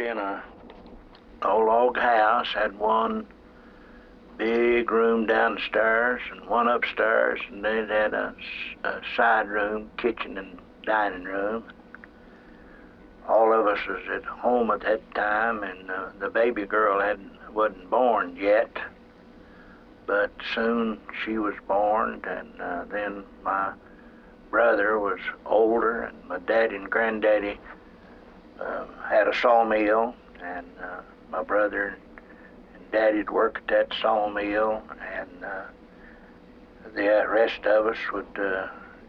lived in a old log house, had one big room downstairs and one upstairs, and then it had a side room, kitchen and dining room. All of us was at home at that time, and the baby girl wasn't born yet, but soon she was born, and then my brother was older, and my daddy and granddaddy had a sawmill, and my brother and daddy'd work at that sawmill, and the rest of us would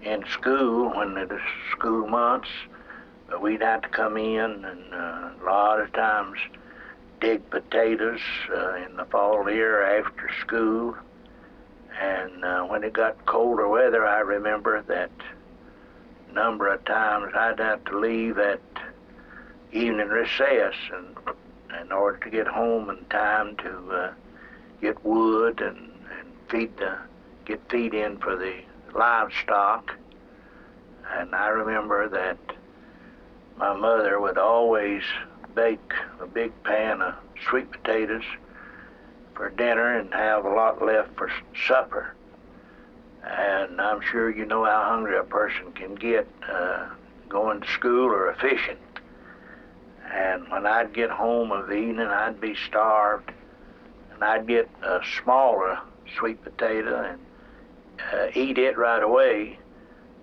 in school when it was school months, but we'd have to come in and a lot of times dig potatoes in the fall here after school. And when it got colder weather, I remember that number of times I'd have to leave at evening recess and in order to get home in time to get wood and get feed in for the livestock. And I remember that my mother would always bake a big pan of sweet potatoes for dinner and have a lot left for supper. And I'm sure you know how hungry a person can get going to school or fishing. And when I'd get home of the evening, I'd be starved, and I'd get a smaller sweet potato and eat it right away.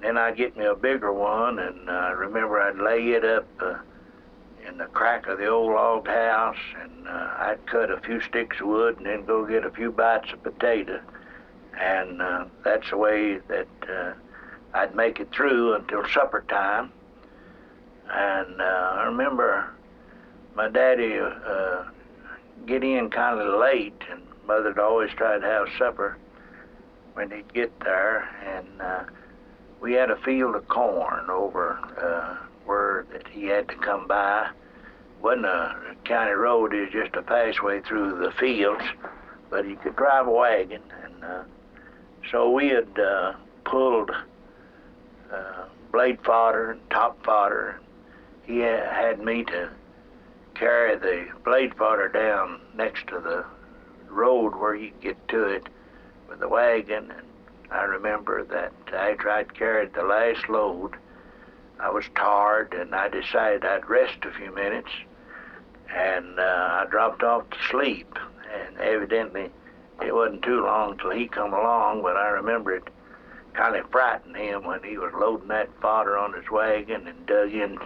Then I'd get me a bigger one, and I remember I'd lay it up in the crack of the old log house, and I'd cut a few sticks of wood and then go get a few bites of potato. And that's the way that I'd make it through until supper time. And I remember my daddy get in kind of late, and Mother'd always try to have supper when he'd get there. And we had a field of corn over where that he had to come by. It wasn't a county road, it was just a passway through the fields, but he could drive a wagon. And so we had pulled blade fodder and top fodder. He had me to carry the blade fodder down next to the road where you could get to it with the wagon. And I remember that after I'd carried the last load, I was tired, and I decided I'd rest a few minutes, and I dropped off to sleep. And evidently it wasn't too long till he come along, but I remember it kind of frightened him when he was loading that fodder on his wagon and dug in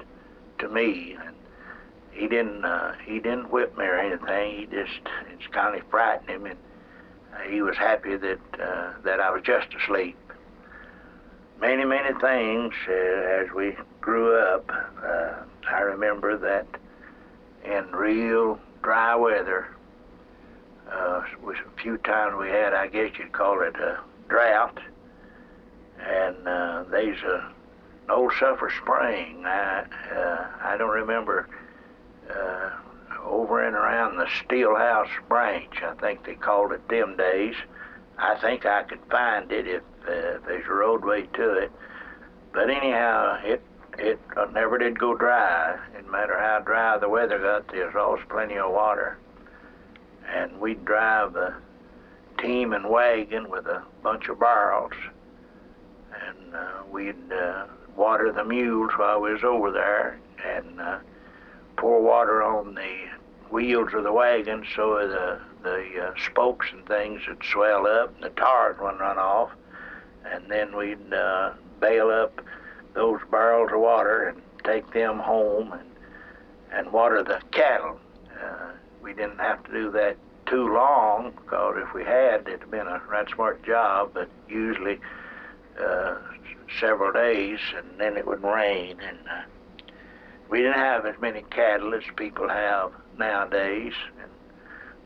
to me. And he didn't whip me or anything. It's kind of frightened him, and he was happy that I was just asleep. Many things as we grew up. I remember that in real dry weather, with a few times we had, I guess you'd call it a drought, and there's an old Sulphur Spring. I don't remember over and around the Steelhouse branch, I think they called it them days. I think I could find it if there's a roadway to it. But anyhow, it never did go dry. No matter how dry the weather got, there was always plenty of water. And we'd drive a team and wagon with a bunch of barrels, and we'd water the mules while we was over there, and pour water on the wheels of the wagon so the spokes and things would swell up and the tires wouldn't run off. And then we'd bail up those barrels of water and take them home and water the cattle. We didn't have to do that too long, because if we had, it'd have been a right smart job, but usually several days, and then it would rain. And we didn't have as many cattle as people have nowadays,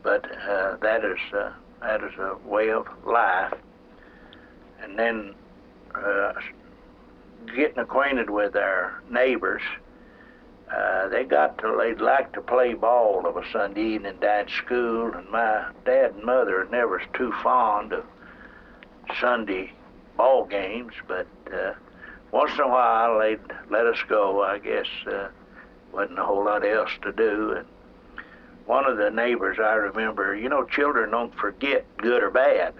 but that is a way of life. And then getting acquainted with our neighbors, they'd like to play ball of a Sunday evening down at school, and my dad and mother never was too fond of Sunday ball games, but once in a while they'd let us go. I guess wasn't a whole lot else to do. And one of the neighbors I remember, you know, children don't forget good or bad.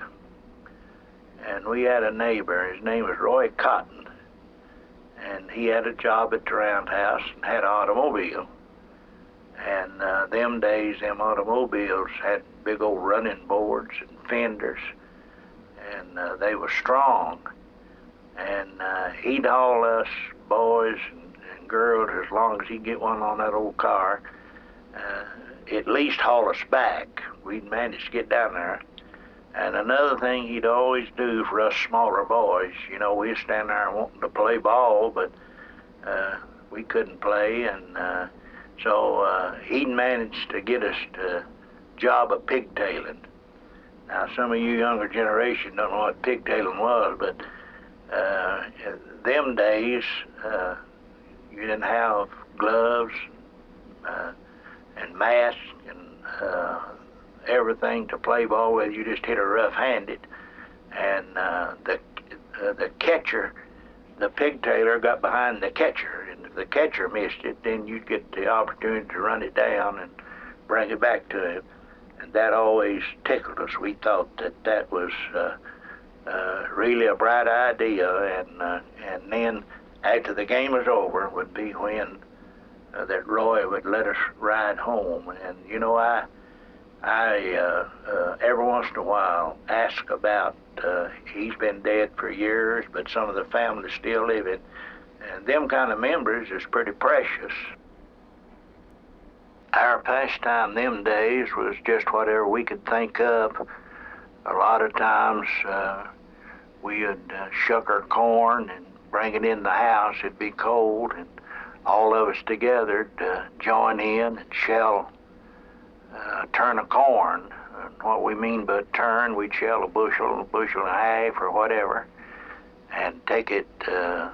And we had a neighbor, his name was Roy Cotton, and he had a job at the roundhouse and had an automobile. And them days, them automobiles had big old running boards and fenders, and they were strong. And he'd haul us boys and girls, as long as he'd get one on that old car, at least haul us back. We'd manage to get down there. And another thing he'd always do for us smaller boys, you know, we'd stand there wanting to play ball, but we couldn't play, and so he'd managed to get us the job of pigtailing. Now, some of you younger generation don't know what pigtailing was, but them days, you didn't have gloves and masks and everything to play ball with. You just hit her rough-handed, and the catcher, the pigtailer, got behind the catcher, and if the catcher missed it, then you'd get the opportunity to run it down and bring it back to him, and that always tickled us. We thought that was really a bright idea, and then after the game was over would be when that Roy would let us ride home. And you know, I every once in a while ask about, he's been dead for years, but some of the families still living, and them kind of memories is pretty precious. Our pastime them days was just whatever we could think of. A lot of times we would shuck our corn and bring it in the house. It'd be cold, and all of us together join in and shell turn of corn. And what we mean by turn, we'd shell a bushel and a half or whatever, and take it the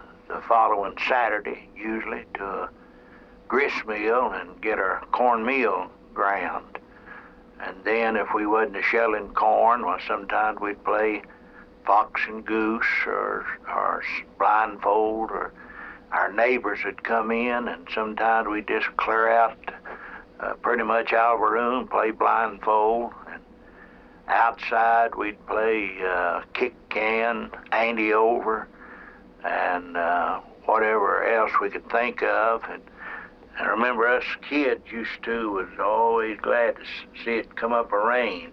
following Saturday, usually, to a grist mill and get our cornmeal ground. And then if we wasn't shelling corn, well, sometimes we'd play fox and goose or blindfold, or our neighbors would come in, and sometimes we'd just clear out pretty much out of our room, play blindfold. And outside we'd play kick can, ante over, and whatever else we could think of. And I remember us kids was always glad to see it come up a rain.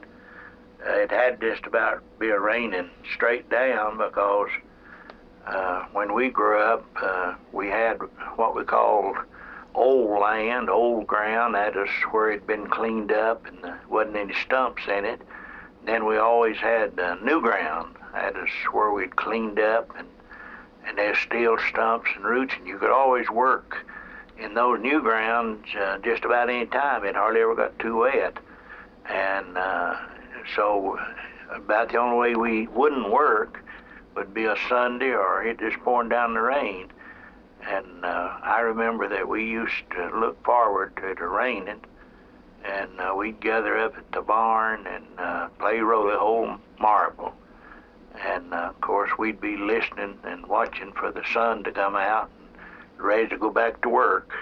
It had just about be a raining straight down, because when we grew up, we had what we called old land, old ground. That is where it'd been cleaned up and there wasn't any stumps in it. Then we always had new ground. That is where we'd cleaned up, and there's still stumps and roots, and you could always work in those new grounds just about any time. It hardly ever got too wet. And so about the only way we wouldn't work would be a Sunday or it just pouring down the rain. And I remember that we used to look forward to it raining, and we'd gather up at the barn and play roly-hole marble. And of course we'd be listening and watching for the sun to come out and ready to go back to work.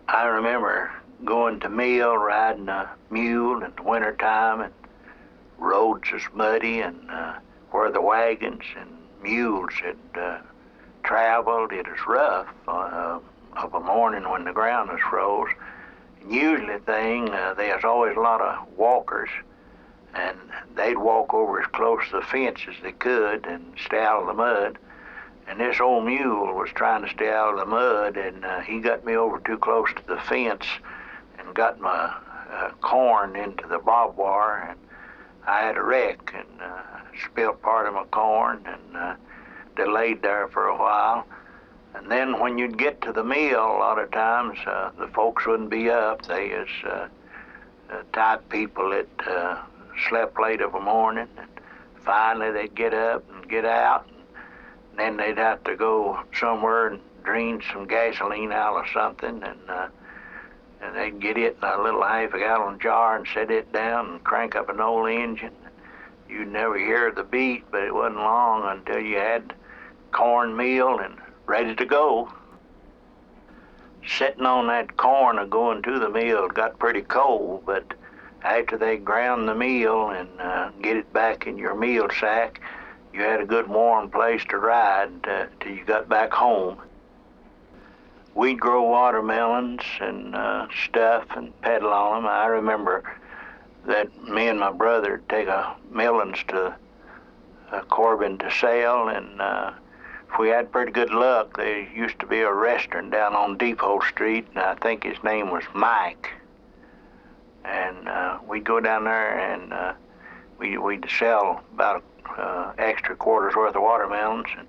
I remember going to mill, riding a mule in the wintertime, and roads was muddy, and where the wagons and mules had traveled, it was rough of a morning when the ground was froze. And usually there's always a lot of walkers, and they'd walk over as close to the fence as they could and stay out of the mud. And this old mule was trying to stay out of the mud, and he got me over too close to the fence and got my corn into the barbed wire, and I had a wreck and spilled part of my corn, and delayed there for a while. And then when you'd get to the mill, a lot of times the folks wouldn't be up. They was type people that slept late of a morning, and finally they'd get up and get out, and then they'd have to go somewhere and drain some gasoline out of something, and they'd get it in a little half-a-gallon jar and set it down and crank up an old engine. You'd never hear the beat, but it wasn't long until you had cornmeal and ready to go. sitting on that corn or going to the mill got pretty cold, but after they ground the meal and get it back in your meal sack, you had a good warm place to ride till you got back home. We'd grow watermelons and stuff and peddle on them. I remember that me and my brother would take melons to Corbin to sell, and if we had pretty good luck, there used to be a restaurant down on Depot Street, and I think his name was Mike. And we'd go down there and we'd sell about extra quarter's worth of watermelons, and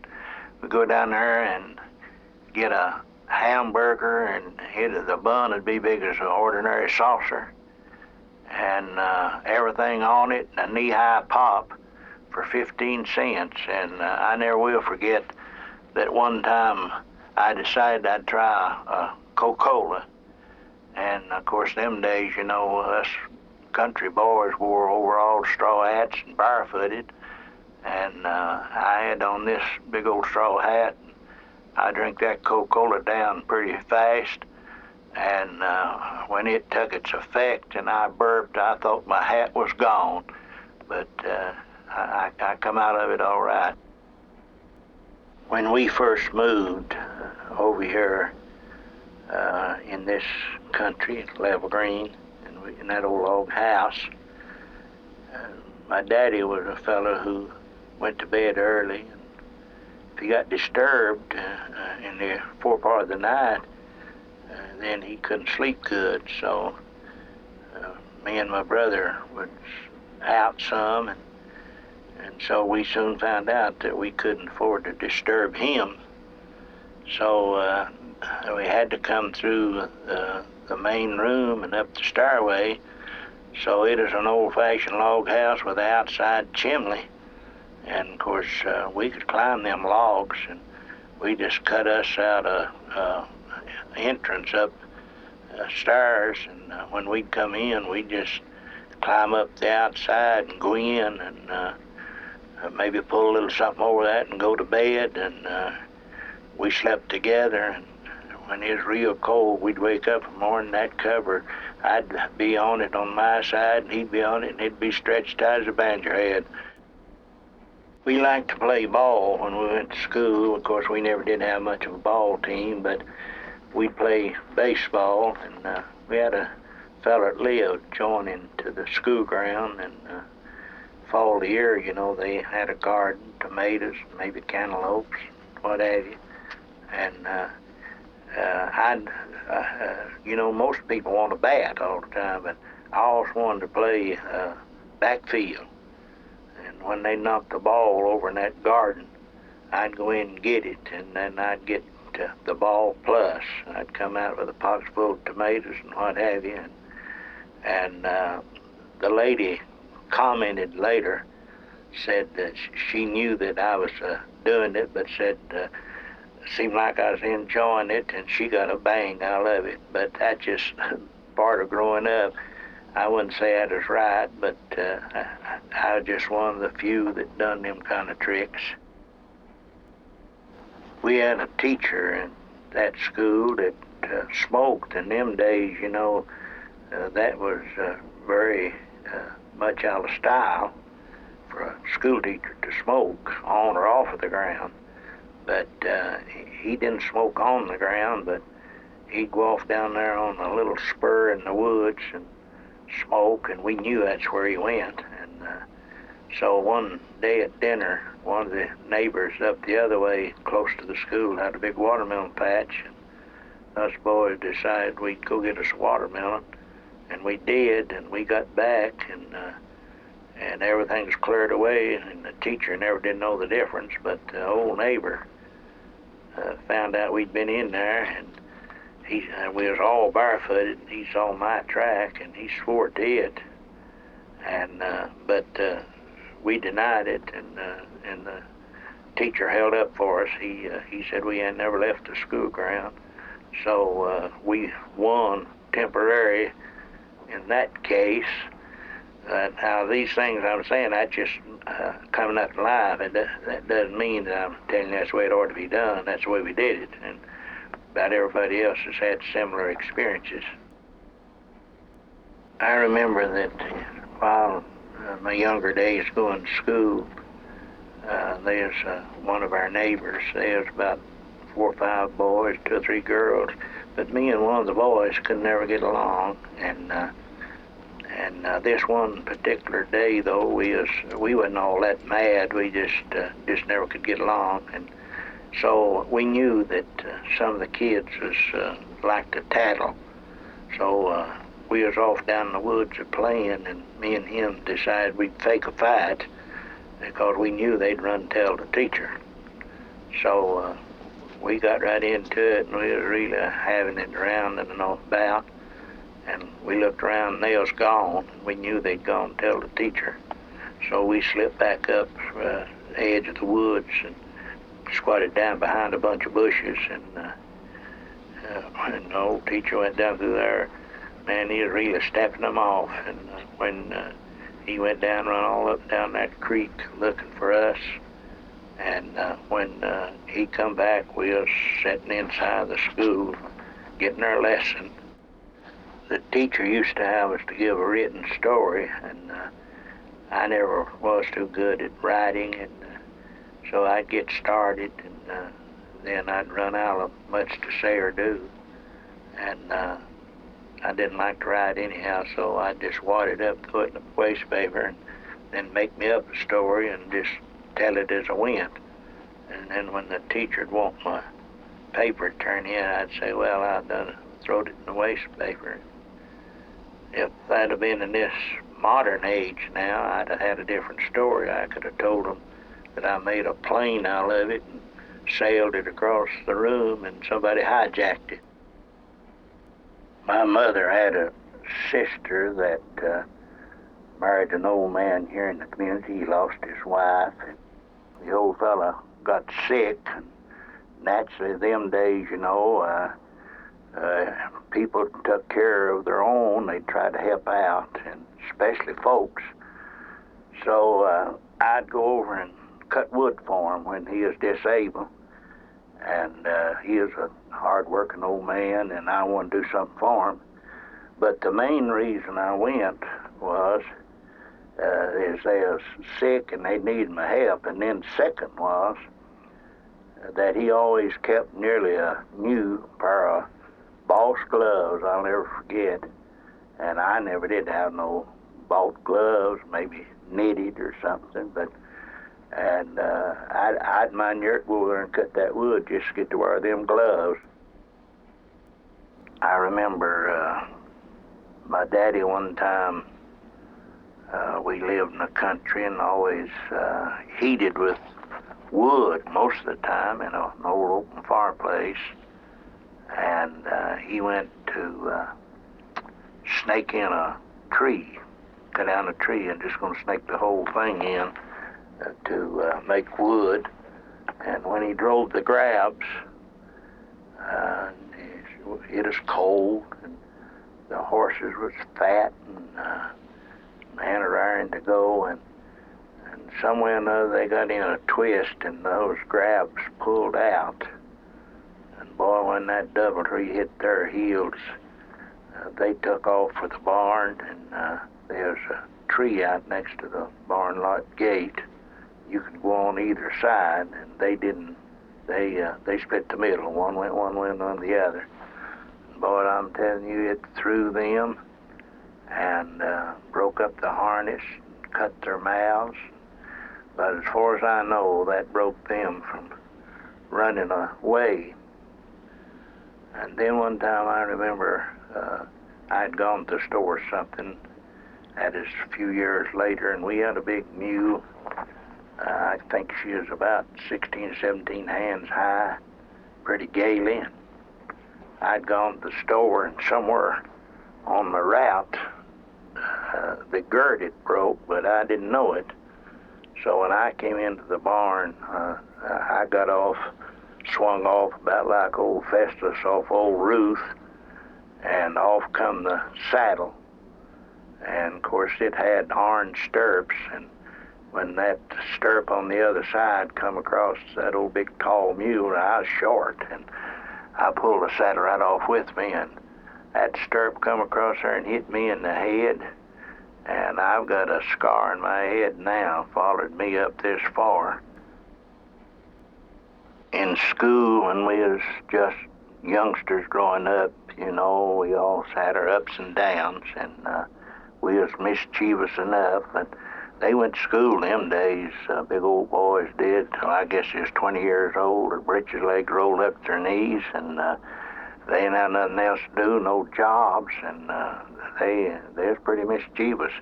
we'd go down there and get a hamburger, and the bun would be big as an ordinary saucer, and everything on it, and a knee-high pop for 15 cents. And I never will forget that one time I decided I'd try Coca-Cola. And of course, them days, you know, us country boys wore overall straw hats and barefooted. And I had on this big old straw hat. I drank that Coca-Cola down pretty fast. And when it took its effect and I burped, I thought my hat was gone. But I come out of it all right. When we first moved over here in this country, at Level Green, in that old log house, my daddy was a fellow who went to bed early, and if he got disturbed in the forepart of the night, then he couldn't sleep good. So me and my brother was out some, and so we soon found out that we couldn't afford to disturb him. So we had to come through the main room and up the stairway. So it is an old-fashioned log house with an outside chimney. And of course, we could climb them logs, and we just cut us out a entrance up stairs. And when we'd come in, we'd just climb up the outside and go in, and maybe pull a little something over that and go to bed. And we slept together. And when it was real cold, we'd wake up in the morning, that cover, I'd be on it on my side, and he'd be on it, and it'd be stretched tight as a banjo head. We liked to play ball when we went to school. Of course, we never did have much of a ball team, but we'd play baseball, and we had a fella that lived join into the school ground, and fall of the year, you know, they had a garden, tomatoes, maybe cantaloupes, what have you. And you know, most people want to bat all the time, but I always wanted to play backfield. And when they knocked the ball over in that garden, I'd go in and get it, and then I'd get the ball plus. I'd come out with a pocket full of tomatoes and what have you. And the lady commented later, said that she knew that I was doing it, but said seemed like I was enjoying it, and she got a bang out of it. But that's just part of growing up. I wouldn't say that was right, but I was just one of the few that done them kind of tricks. We had a teacher in that school that smoked. In them days, you know, that was very much out of style for a school teacher to smoke on or off of the ground. But he didn't smoke on the ground, but he'd go off down there on a little spur in the woods and smoke, and we knew that's where he went. And so one day at dinner, one of the neighbors up the other way, close to the school, had a big watermelon patch, and us boys decided we'd go get us a watermelon, and we did, and we got back, and everything was cleared away, and the teacher never did know the difference, but the old neighbor found out we'd been in there, and we was all barefooted, and he saw my track, and he swore to it, and but we denied it, and the teacher held up for us. He said we had never left the school ground, so we won temporary in that case. Now these things I'm saying, that's just coming up live. That doesn't mean that I'm telling you that's the way it ought to be done. That's the way we did it. And about everybody else has had similar experiences. I remember that while my younger days going to school, there's one of our neighbors. There's about 4 or 5 boys, 2 or 3 girls, but me and one of the boys could never get along. And this one particular day, though, we wasn't all that mad. We just never could get along, and so we knew that some of the kids was like to tattle. So we was off down in the woods playing, and me and him decided we'd fake a fight because we knew they'd run and tell the teacher. So we got right into it, and we was really having it around and about. And we looked around, and they was gone. We knew they'd gone and tell the teacher. So we slipped back up the edge of the woods and squatted down behind a bunch of bushes. And the old teacher went down through there. Man, he was really stepping them off. And when he went down, run all up and down that creek looking for us. And when he come back, we was sitting inside the school getting our lesson. The teacher used to have us to give a written story, and I never was too good at writing, and so I'd get started, and then I'd run out of much to say or do, and I didn't like to write anyhow, so I'd just wad it up, throw it in the waste paper, and then make me up a story and just tell it as I went. And then when the teacher'd want my paper turned in, I'd say, well, I've done it, throwed it in the waste paper. If I'd have been in this modern age now, I'd have had a different story. I could have told them that I made a plane out of it and sailed it across the room and somebody hijacked it. My mother had a sister that married an old man here in the community. He lost his wife, and the old fella got sick. And naturally, them days, people took care of their own. They tried to help out, and especially folks. So I'd go over and cut wood for him when he was disabled. And he was a hard-working old man, and I wanted to do something for him. But the main reason I went was is they was sick and they needed my help. And then second was that he always kept nearly a new pair of Boss gloves, I'll never forget. And I never did have no bought gloves, maybe knitted or something, and I'd mind to go there and cut that wood just to get to wear them gloves. I remember my daddy one time, we lived in the country and always heated with wood most of the time in an old open fireplace. And he went to snake in a tree, cut down a tree and just gonna snake the whole thing in to make wood. And when he drove the grabs, it was cold, and the horses was fat, and man raring to go, and some way or another they got in a twist, and those grabs pulled out. And boy, when that double tree hit their heels, they took off for the barn, and there's a tree out next to the barn lot gate. You could go on either side, and they didn't. They split the middle. One went one way and one the other. And boy, I'm telling you, it threw them and broke up the harness, cut their mouths. But as far as I know, that broke them from running away. And then one time I remember I'd gone to the store or something. That is a few years later, and we had a big mule. I think she was about 16, 17 hands high, pretty gaily. And I'd gone to the store, and somewhere on the route, the gird had broke, but I didn't know it. So when I came into the barn, I got off, swung off about like old Festus off old Ruth, and off come the saddle. And of course it had iron stirrups, and when that stirrup on the other side come across that old big tall mule, I was short, and I pulled the saddle right off with me, and that stirrup come across there and hit me in the head, and I've got a scar in my head now, followed me up this far. In school, when we was just youngsters growing up, you know, we all had our ups and downs, and we was mischievous enough, and they went to school them days, big old boys did, till I guess they was 20 years old, their breeches legs rolled up to their knees, and they didn't have nothing else to do, no jobs, and they was pretty mischievous.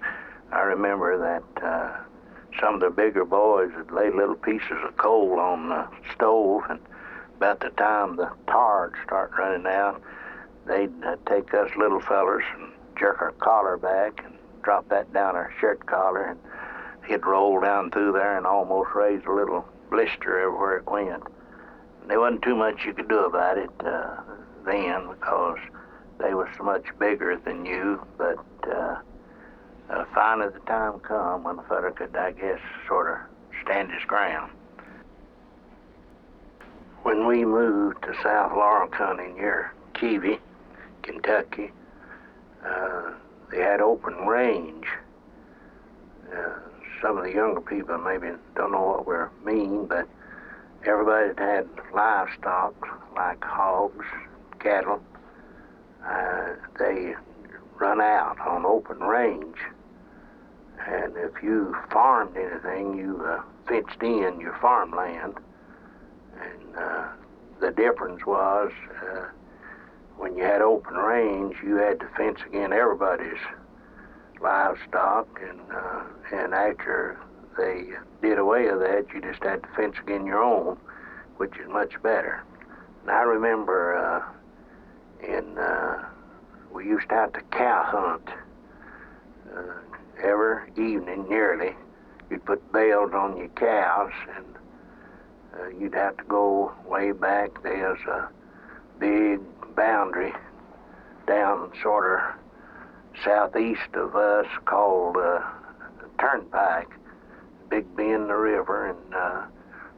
I remember that some of the bigger boys would lay little pieces of coal on the stove, and about the time the tar would start running out, they'd take us little fellers and jerk our collar back and drop that down our shirt collar, and it'd roll down through there and almost raise a little blister everywhere it went. And there wasn't too much you could do about it then, because they was so much bigger than you, but finally the time come when the feller could, I guess, sort of stand his ground. When we moved to South Laurel County near Keavy, Kentucky, they had open range. Some of the younger people maybe don't know what we mean, but everybody that had livestock, like hogs, cattle, they run out on open range. And if you farmed anything, you fenced in your farmland. And the difference was when you had open range, you had to fence again everybody's livestock, and after they did away with that, you just had to fence again your own, which is much better. And I remember we used to have to cow hunt every evening nearly. You'd put bales on your cows, and you'd have to go way back. There's a big boundary down sort of southeast of us called Turnpike, big bend in the river, and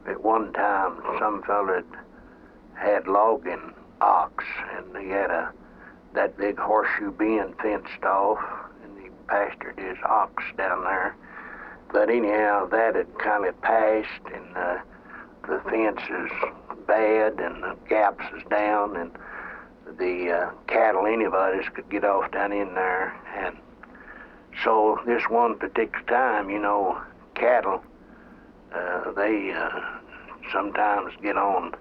at one time some fella had logging ox, and he had that big horseshoe bend fenced off, and he pastured his ox down there. But anyhow, that had kind of passed, and the fence is bad, and the gaps is down, and the cattle, anybody's could get off down in there. And so this one particular time, you know, cattle, they sometimes get on,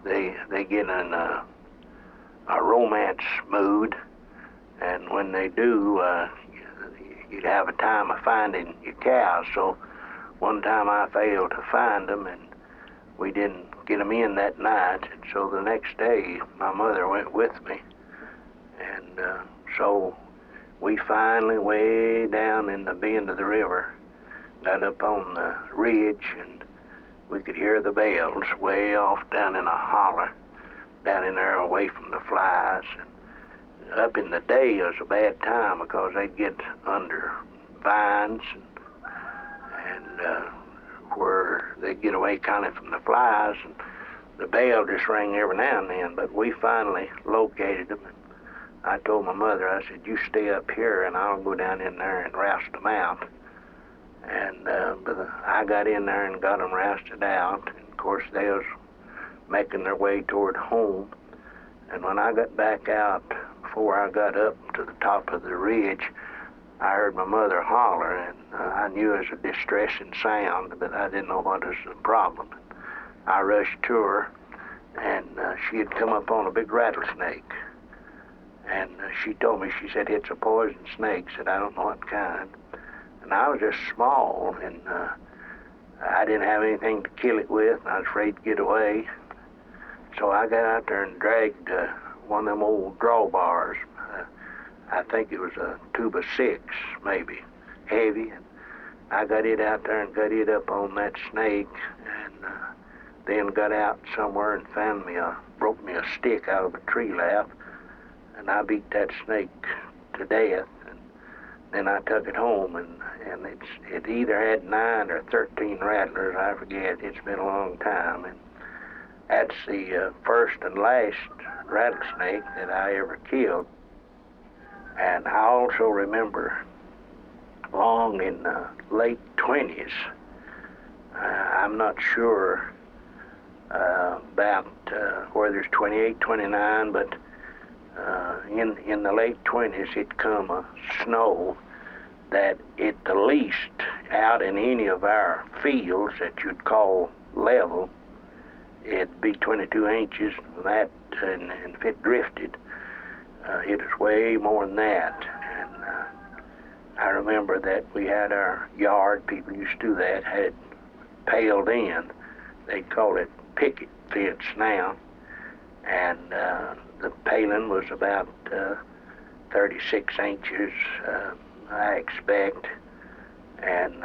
they get in a romance mood, and when they do, you'd have a time of finding your cows. So one time I failed to find them, and we didn't get them in that night, and so the next day my mother went with me, and so we finally, way down in the bend of the river, got up on the ridge, and we could hear the bells way off down in a holler, down in there away from the flies. And up in the day it was a bad time because they'd get under vines, and where they get away kind of from the flies, and the bell just rang every now and then. But we finally located them, and I told my mother, I said, you stay up here and I'll go down in there and roust them out. And but I got in there and got them rousted out, and of course they was making their way toward home. And when I got back out, before I got up to the top of the ridge, I heard my mother holler, and I knew it was a distressing sound, but I didn't know what was the problem. I rushed to her, and she had come up on a big rattlesnake. And she told me, she said, it's a poison snake. Said, I don't know what kind. And I was just small, and I didn't have anything to kill it with, and I was afraid to get away. So I got out there and dragged one of them old drawbars. I think it was a 2x6, maybe, heavy. And I got it out there and got it up on that snake, and then got out somewhere and broke me a stick out of a tree lap, and I beat that snake to death. And then I took it home, and it either had 9 or 13 rattlers, I forget. It's been a long time. And That's the first and last rattlesnake that I ever killed. And I also remember long in the late 20s, I'm not sure about whether it's 28, 29, but in the late 20s it come a snow that at the least out in any of our fields that you'd call level, it'd be 22 inches, that, and if it drifted, it was way more than that. And I remember that we had our yard, people used to do that, had it paled in. They'd call it picket fence now. And the paling was about 36 inches, I expect. And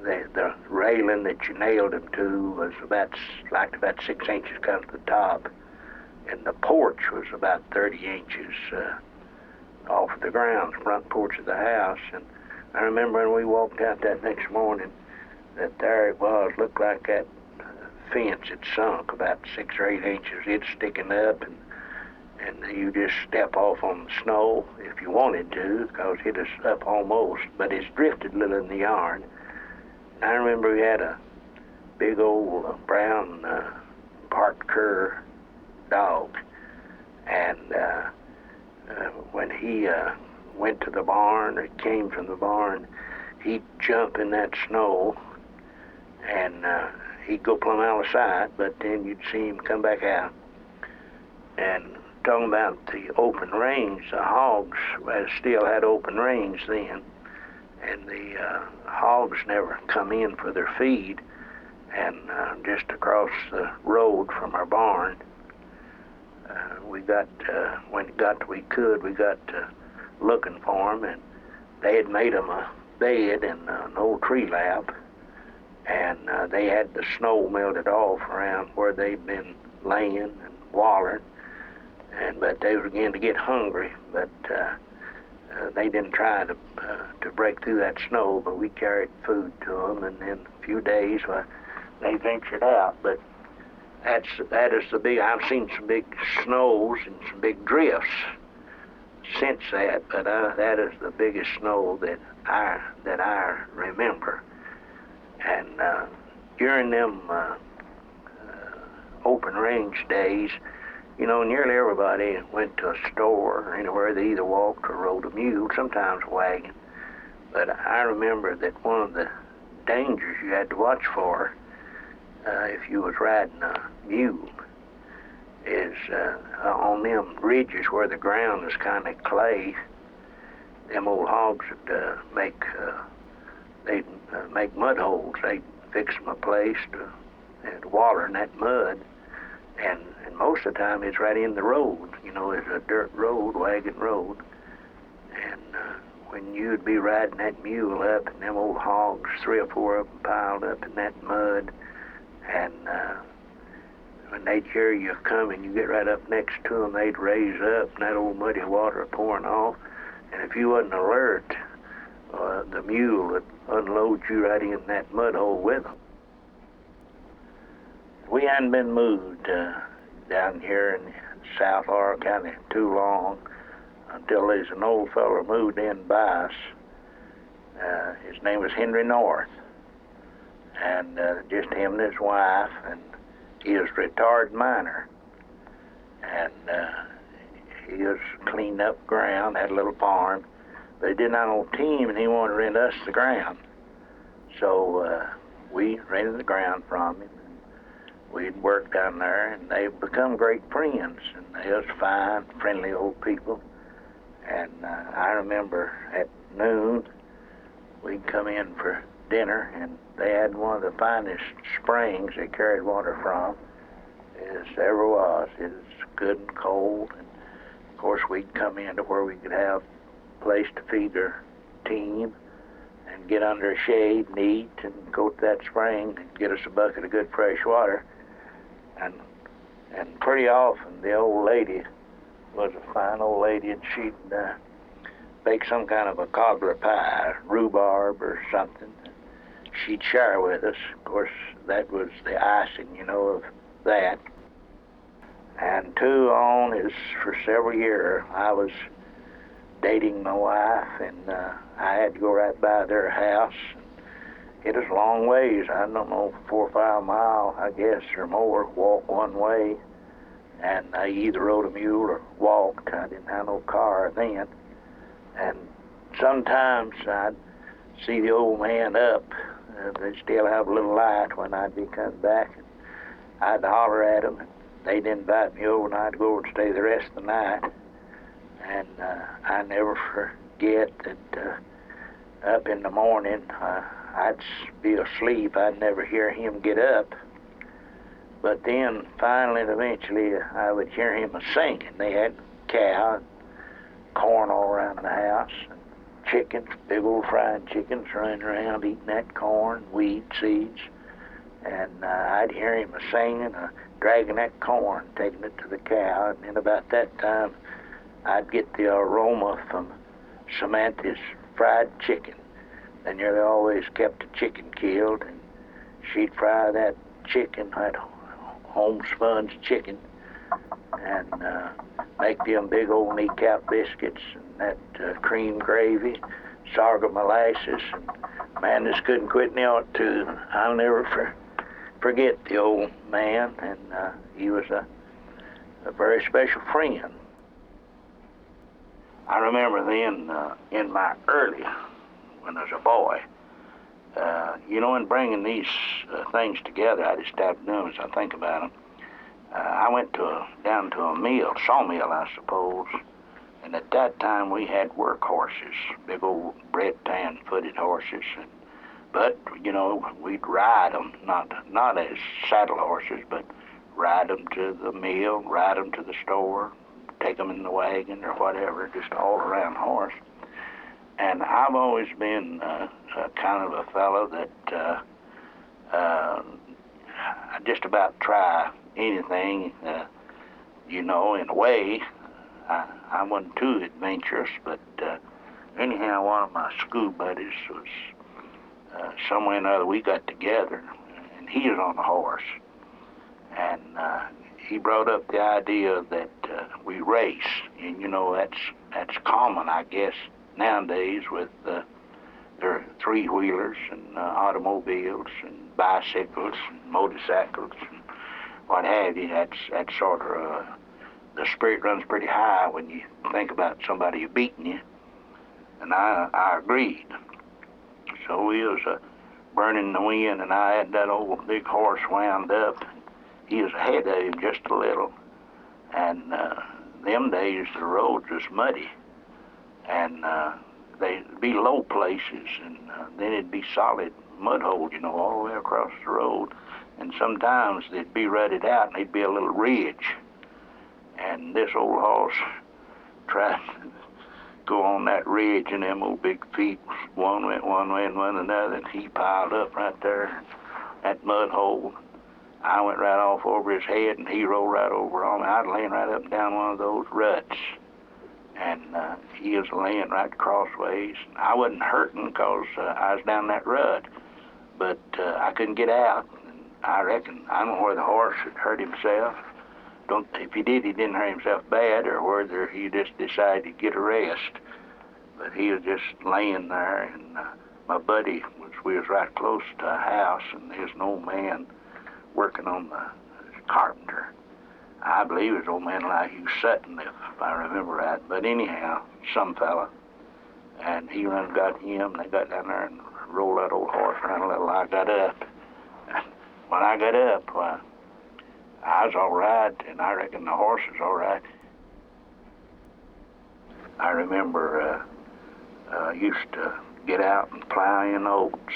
the railing that you nailed them to was about 6 inches cut to the top. And the porch was about 30 inches off the ground, the front porch of the house. And I remember when we walked out that next morning, that there it was, looked like that fence had sunk about 6 or 8 inches. It's sticking up, and you just step off on the snow if you wanted to, because it is up almost, but it's drifted a little in the yard. And I remember we had a big old brown part cur dog, and when he went to the barn or came from the barn, he'd jump in that snow, and he'd go plumb out of sight, but then you'd see him come back out. And talking about the open range, the hogs still had open range then, and the hogs never come in for their feed, and just across the road from our barn, we got, when we got looking for them, and they had made them a bed in an old tree lap, and they had the snow melted off around where they'd been laying and wallering, but they were beginning to get hungry, but they didn't try to break through that snow, but we carried food to them, and in a few days they ventured out. But that is the big, I've seen some big snows and some big drifts since that, but that is the biggest snow that I remember. And during them open range days, you know, nearly everybody went to a store or anywhere. They either walked or rode a mule, sometimes a wagon. But I remember that one of the dangers you had to watch for if you was riding a mule is on them ridges where the ground is kind of clay. Them old hogs would they'd make mud holes. They'd fix them a place to water in that mud, and most of the time it's right in the road. You know, it's a dirt road, wagon road, and when you'd be riding that mule up, and them old hogs, 3 or 4 of them piled up in that mud, and when they'd hear you coming, you get right up next to them, they'd raise up, and that old muddy water pouring off, and if you wasn't alert, the mule would unload you right in that mud hole with them. We hadn't been moved down here in South Laurel County too long until there's an old fellow moved in by us. His name was Henry North, and just him and his wife, and he was a retired miner, and he was cleaning up ground, had a little farm, but he did not own a team, and he wanted to rent us the ground. So we rented the ground from him. We'd worked down there, and they've become great friends, and they was fine, friendly old people. And I remember at noon, we'd come in for dinner, and they had one of the finest springs they carried water from as ever was. It was good and cold, and of course we'd come in to where we could have a place to feed our team and get under a shade and eat and go to that spring and get us a bucket of good fresh water. And pretty often the old lady was a fine old lady, and she'd bake some kind of a cobbler pie, rhubarb or something. She'd share with us. Of course, that was the icing, you know, of that. And two on is for several years. I was dating my wife, and I had to go right by their house. It was a long ways. I don't know, 4 or 5 miles, I guess, or more. Walk one way, and I either rode a mule or walked. I didn't have no car then. And sometimes I'd see the old man up. They'd still have a little light when I'd be coming back. And I'd holler at them. They'd invite me over, and I'd go over and stay the rest of the night. And I never forget that up in the morning, I'd be asleep. I'd never hear him get up. But then, finally and eventually, I would hear him singing. They had cow and corn all around the house, and chickens, big old fried chickens running around eating that corn, wheat, seeds. And I'd hear him singing, dragging that corn, taking it to the cow. And then about that time, I'd get the aroma from Samantha's fried chicken. They nearly always kept a chicken killed, and she'd fry that chicken, that homespun chicken, and make them big old kneecap biscuits and that cream gravy, sorghum molasses. And man, this couldn't quit me out too. I'll never forget the old man, and he was a very special friend. I remember then in my early, when I was a boy, in bringing these things together, I just started doing as I think about them. I went down to a mill, sawmill, I suppose, and at that time we had work horses, big old red tan-footed horses, but we'd ride them, not as saddle horses, but ride them to the mill, ride them to the store, take them in the wagon or whatever, just all around horse. And I've always been kind of a fellow that I just about try anything, in a way. I wasn't too adventurous, but anyhow, one of my school buddies was somewhere or another, we got together, and he was on a horse. And he brought up the idea that we race, and that's common, I guess, nowadays with their three-wheelers and automobiles and bicycles and motorcycles and what have you. That's sort of the spirit runs pretty high when you think about somebody beating you, and I agreed. So we was burning the wind, and I had that old big horse wound up. He was ahead of him just a little, and them days the roads was muddy, and they'd be low places, and then it'd be solid mud holes, all the way across the road, and sometimes they'd be rutted out, and there'd be a little ridge, and this old horse tried to go on that ridge, and them old big feet, one went one way and one another, and he piled up right there, that mud hole. I went right off over his head, and he rolled right over on me. I was laying right up and down one of those ruts, and he was laying right crossways. I wasn't hurting because I was down that rut, but I couldn't get out. And I reckon, I don't know where the horse had hurt himself. If he did, he didn't hurt himself bad, or whether he just decided to get a rest. But he was just laying there, and my buddy, we was right close to a house, and there's an old man working on the carpenter. I believe it was old man like Hugh Sutton, if I remember right. But anyhow, some fella, and he run and got him, and they got down there and rolled that old horse around a little. I got up. And when I got up, I was all right, and I reckon the horse was all right. I remember used to get out and plow in oats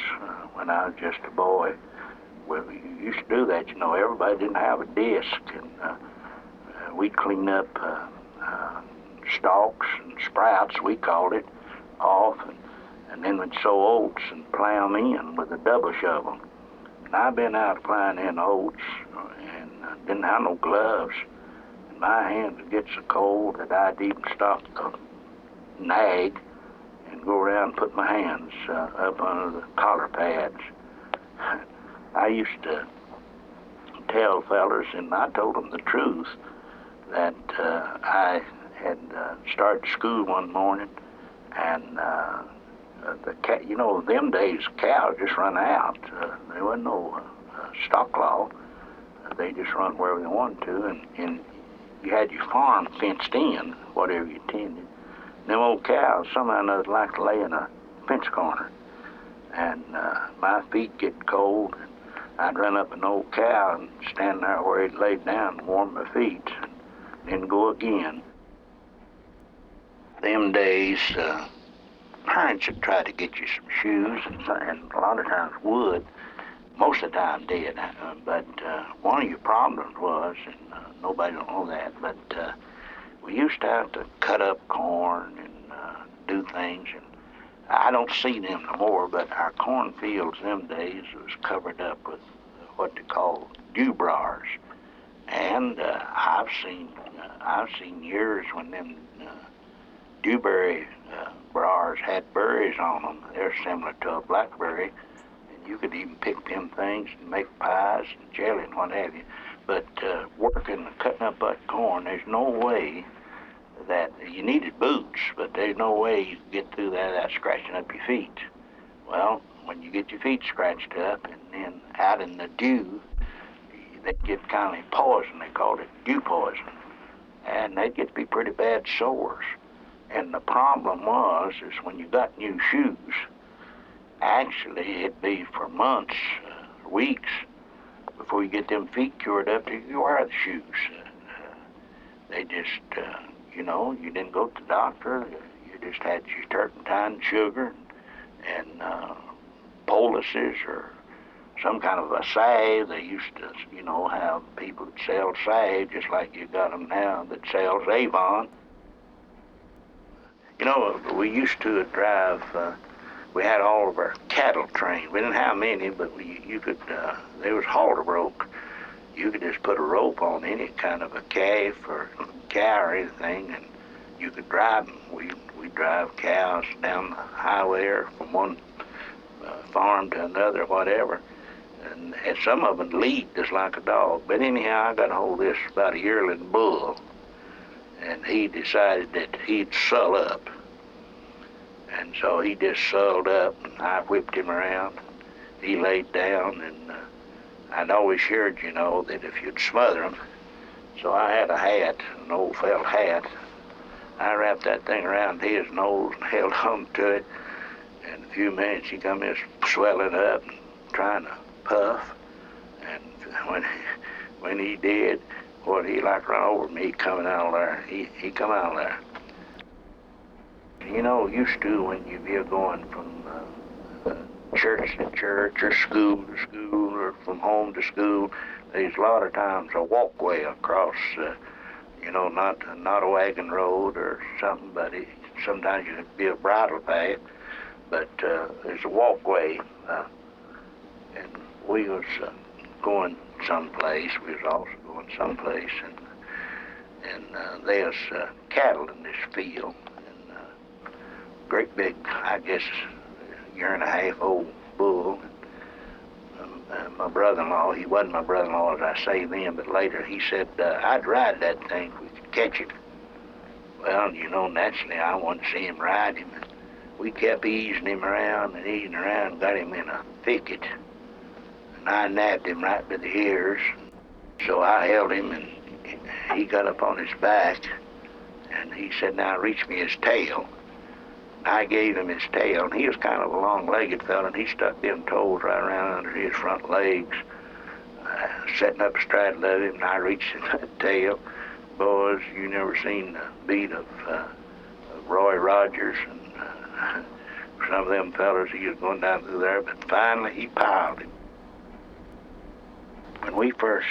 when I was just a boy. Well, we used to do that, everybody didn't have a disc, and we'd clean up stalks and sprouts, we called it, off, and then we'd sow oats and plow them in with a double shovel. And I've been out plowing in oats and didn't have no gloves, and my hands would get so cold that I'd even stop the nag and go around and put my hands up under the collar pads. I used to tell fellers, and I told them the truth, that I had started school one morning, and them days cows just run out. There wasn't no stock law. They just run wherever they wanted to, and you had your farm fenced in, whatever you tended. Them old cows, somehow or another, like to lay in a fence corner, and my feet get cold. I'd run up an old cow and stand there where he'd laid down and warm my feet, and then go again. Them days, parents would try to get you some shoes, and a lot of times would. Most of the time did, but one of your problems was, and nobody don't know that, but we used to have to cut up corn and do things, and I don't see them no more, but our cornfields them days was covered up with what they call dewbars, and I've seen years when them dewberry briars had berries on them. They're similar to a blackberry. You could even pick them things and make pies and jelly and what have you. But working, cutting up that corn, there's no way that you needed boots, but there's no way you could get through that without scratching up your feet. Well, when you get your feet scratched up and then out in the dew, they get kind of poison. They called it dew poison. And they'd get to be pretty bad sores. And the problem is when you got new shoes, actually, it'd be for months, weeks, before you get them feet cured up, you wear the shoes. They just, you didn't go to the doctor. You just had your turpentine, sugar, and policies or some kind of a salve. They used to, have people that sell salve, just like you got them now that sells Avon. We used to drive. We had all of our cattle trained. We didn't have many, but you could, there was halter rope. You could just put a rope on any kind of a calf or cow or anything, and you could drive them. We drive cows down the highway or from one farm to another, whatever. And some of them lead just like a dog. But anyhow, I got a hold of this about a yearling bull, and he decided that he'd sull up. And so he just sulled up, and I whipped him around. He laid down, and I'd always heard, that if you'd smother him. So I had a hat, an old felt hat. I wrapped that thing around his nose and held on to it. In a few minutes, he come in swelling up and trying to puff. And when he did, he like run over me coming out of there. He come out of there. Used to when you're going from church to church or school to school or from home to school, there's a lot of times a walkway across, not a wagon road or something, but sometimes it could be a bridle path, but there's a walkway, and we was going someplace. We was also going someplace, and there's cattle in this field. Great big, I guess, year and a half old bull. My brother-in-law, he wasn't my brother-in-law as I say then, but later he said, I'd ride that thing if we could catch him. Well, naturally I wanted to see him ride him. And we kept easing him around and got him in a thicket. And I nabbed him right by the ears. So I held him, and he got up on his back, and he said, now reach me his tail. I gave him his tail, and he was kind of a long-legged fella, and he stuck them toes right around under his front legs, setting up astraddle of him, and I reached his tail. Boys, you never seen the beat of Roy Rogers, and some of them fellas, he was going down through there, but finally he piled him. When we first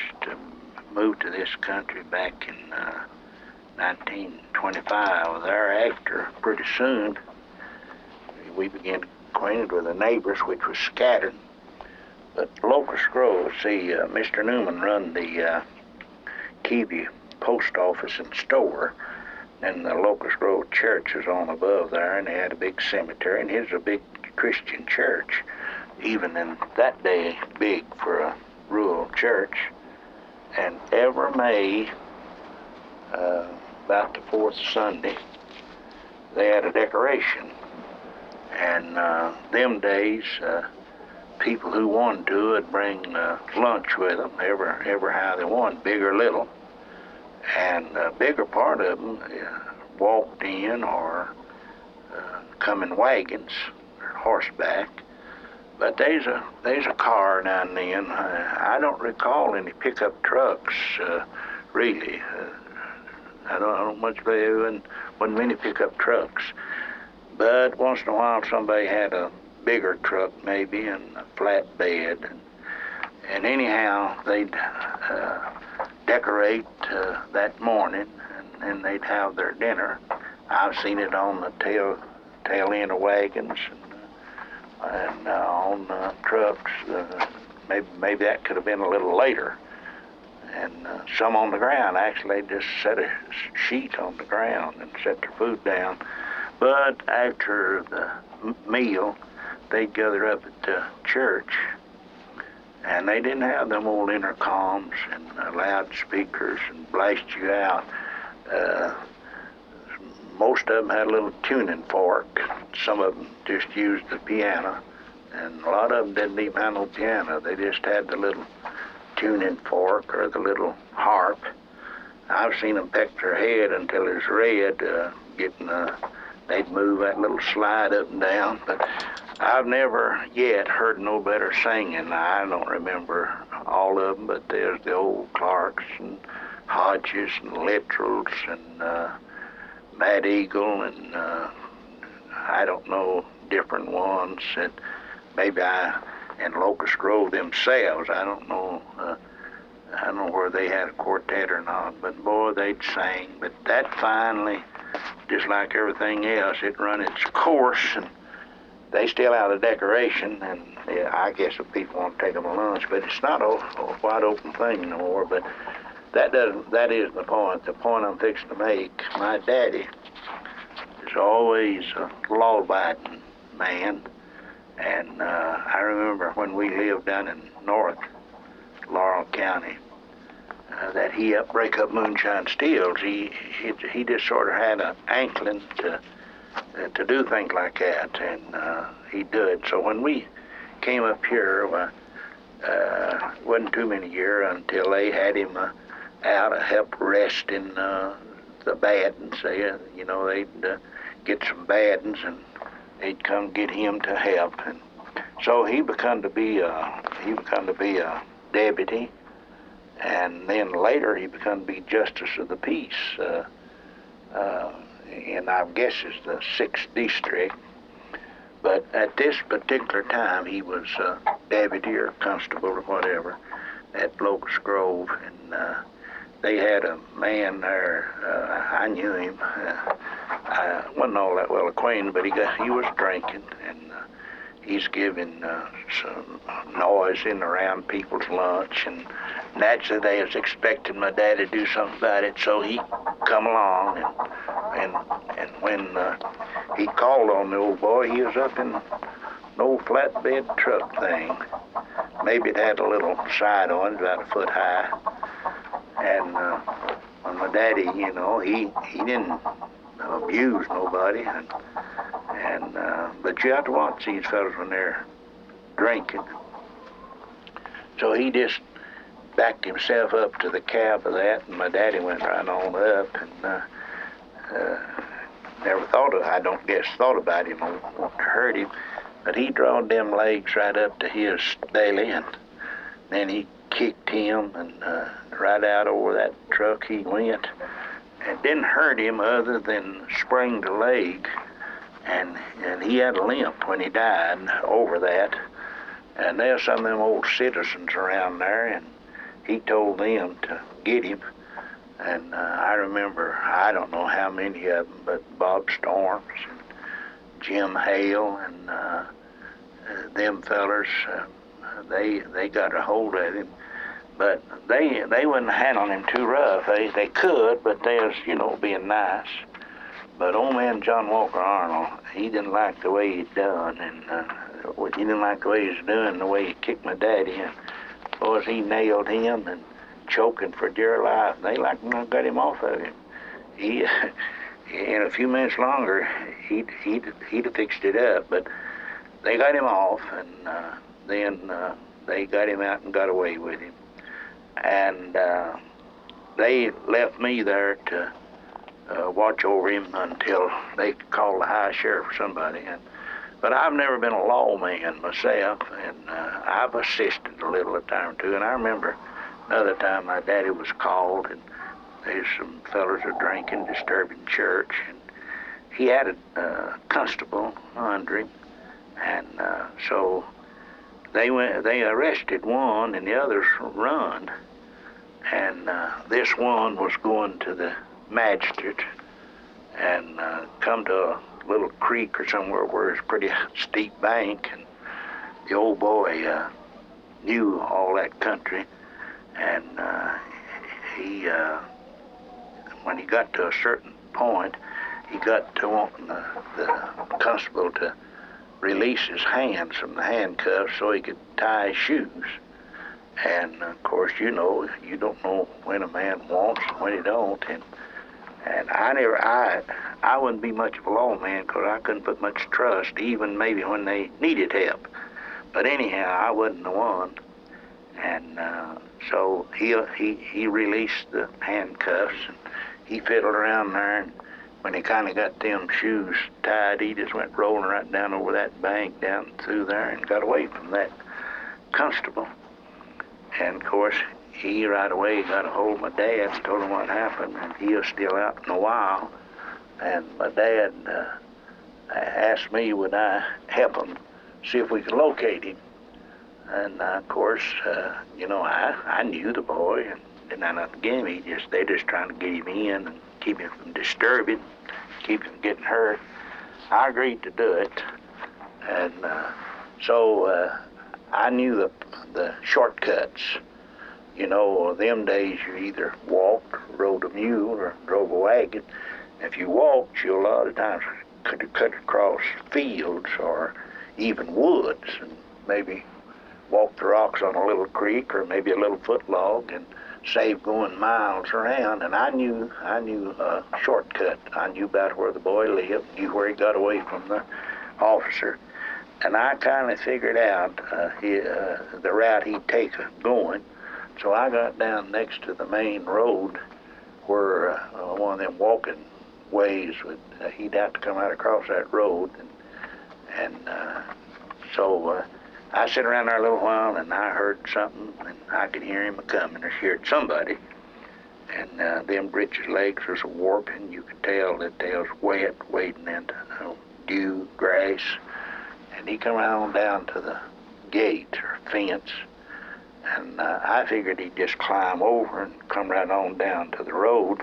moved to this country back in 1925, thereafter, pretty soon, we began acquainted with the neighbors, which was scattered. But Locust Grove, see, Mr. Newman run the Keevy post office and store, and the Locust Grove church was on above there, and they had a big cemetery, and it was a big Christian church, even in that day, big for a rural church. And every May, about the fourth Sunday, they had a decoration. And them days, people who wanted to would bring lunch with them, ever how they wanted, big or little. And a bigger part of them walked in or come in wagons or horseback. But there's a car down then. I don't recall any pickup trucks, really. I don't much believe wasn't many pickup trucks. But once in a while somebody had a bigger truck maybe and a flatbed. And anyhow, they'd decorate that morning, and then they'd have their dinner. I've seen it on the tail end of wagons and on trucks. Maybe that could have been a little later. And some on the ground. Actually, they just set a sheet on the ground and set their food down. But after the meal, they'd gather up at the church, and they didn't have them old intercoms and loudspeakers and blast you out. Most of them had a little tuning fork. Some of them just used the piano, and a lot of them didn't even have no piano. They just had the little tuning fork or the little harp. I've seen them peck their head until it's red, they'd move that little slide up and down. But I've never yet heard no better singing. I don't remember all of them, but there's the old Clarks and Hodges and Littrells and Mad Eagle and I don't know, different ones. And maybe and Locust Grove themselves. I don't know where they had a quartet or not, but boy, they'd sing. But that finally, just like everything else, it run its course, and they still have a decoration. And yeah, I guess if people want to take them to lunch, but it's not a wide open thing no more. But that is the point. The point I'm fixing to make. My daddy is always a law-abiding man. And I remember when we lived down in North Laurel County, that he helped break up moonshine stills. He just sort of had an ankling to do things like that, and he'd do it. So when we came up here, wasn't too many years until they had him out to help resting the battens. They'd get some battens and they'd come get him to help, and so he become to be a deputy, and then later he become to be justice of the peace, and I guess it's the 6th district. But at this particular time, he was deputy or constable or whatever at Locust Grove, and they had a man there. I knew him. I wasn't all that well acquainted, but he was drinking, and he's giving some noise in around people's lunch, and naturally they was expecting my dad to do something about it, so he come along, and when he called on the old boy, he was up in an old flatbed truck thing. Maybe it had a little side on it, about a foot high, and when my daddy, he didn't abuse nobody, but you have to watch these fellas when they're drinking. So he just backed himself up to the cab of that, and my daddy went right on up, and never thought about him, wanted to hurt him, but he drawed them legs right up to his belly, and then he kicked him, and right out over that truck he went. It didn't hurt him other than sprained the leg, and he had a limp when he died over that. And there's some of them old citizens around there, and he told them to get him. And I remember, I don't know how many of them, but Bob Storms and Jim Hale and them fellers, they got a hold of him. But they wouldn't handle him too rough. They could, but they was, being nice. But old man John Walker Arnold, he didn't like the way he'd done, and he didn't like the way he was doing, the way he kicked my daddy. And boys, he nailed him and choking for dear life. They got him off of him. he in a few minutes longer, he'd have fixed it up. But they got him off, and then they got him out and got away with him. And they left me there to watch over him until they called the high sheriff or somebody. But I've never been a lawman myself, and I've assisted a little at time or two. And I remember another time my daddy was called, and there's some fellas are drinking, disturbing church, and he had a constable under him, and so they arrested one, and the others run, and this one was going to the magistrate and come to a little creek or somewhere where it's a pretty steep bank, and the old boy knew all that country, and he when he got to a certain point, he got to wanting the constable to release his hands from the handcuffs so he could tie his shoes. And of course, you know, you don't know when a man wants and when he don't. And I wouldn't be much of a lawman because I couldn't put much trust, even maybe when they needed help. But anyhow, I wasn't the one. And so he released the handcuffs, and he fiddled around there, and when he kind of got them shoes tied, he just went rolling right down over that bank, down through there, and got away from that constable. And of course, he right away got a hold of my dad and told him what happened, and he was still out in a while. And my dad asked me would I help him see if we could locate him. And of course, you know, I knew the boy and didn't have nothing against him. They just trying to get him in and keep him from disturbing, keep him getting hurt. I agreed to do it, and so I knew the shortcuts. You know, them days you either walked, rode a mule, or drove a wagon. If you walked, you a lot of times could cut across fields or even woods, and maybe walk the rocks on a little creek or maybe a little foot log, and save going miles around. And I knew a shortcut. I knew about where the boy lived, knew where he got away from the officer. And I kind of figured out the route he'd take going. So I got down next to the main road where one of them walking ways he'd have to come out across that road. And so I sat around there a little while, and I heard something, and I could hear him a-coming, or heard somebody. And them britches legs was warping. You could tell that they was wet, wading into dew, grass. And he come around down to the gate or fence, and I figured he'd just climb over and come right on down to the road,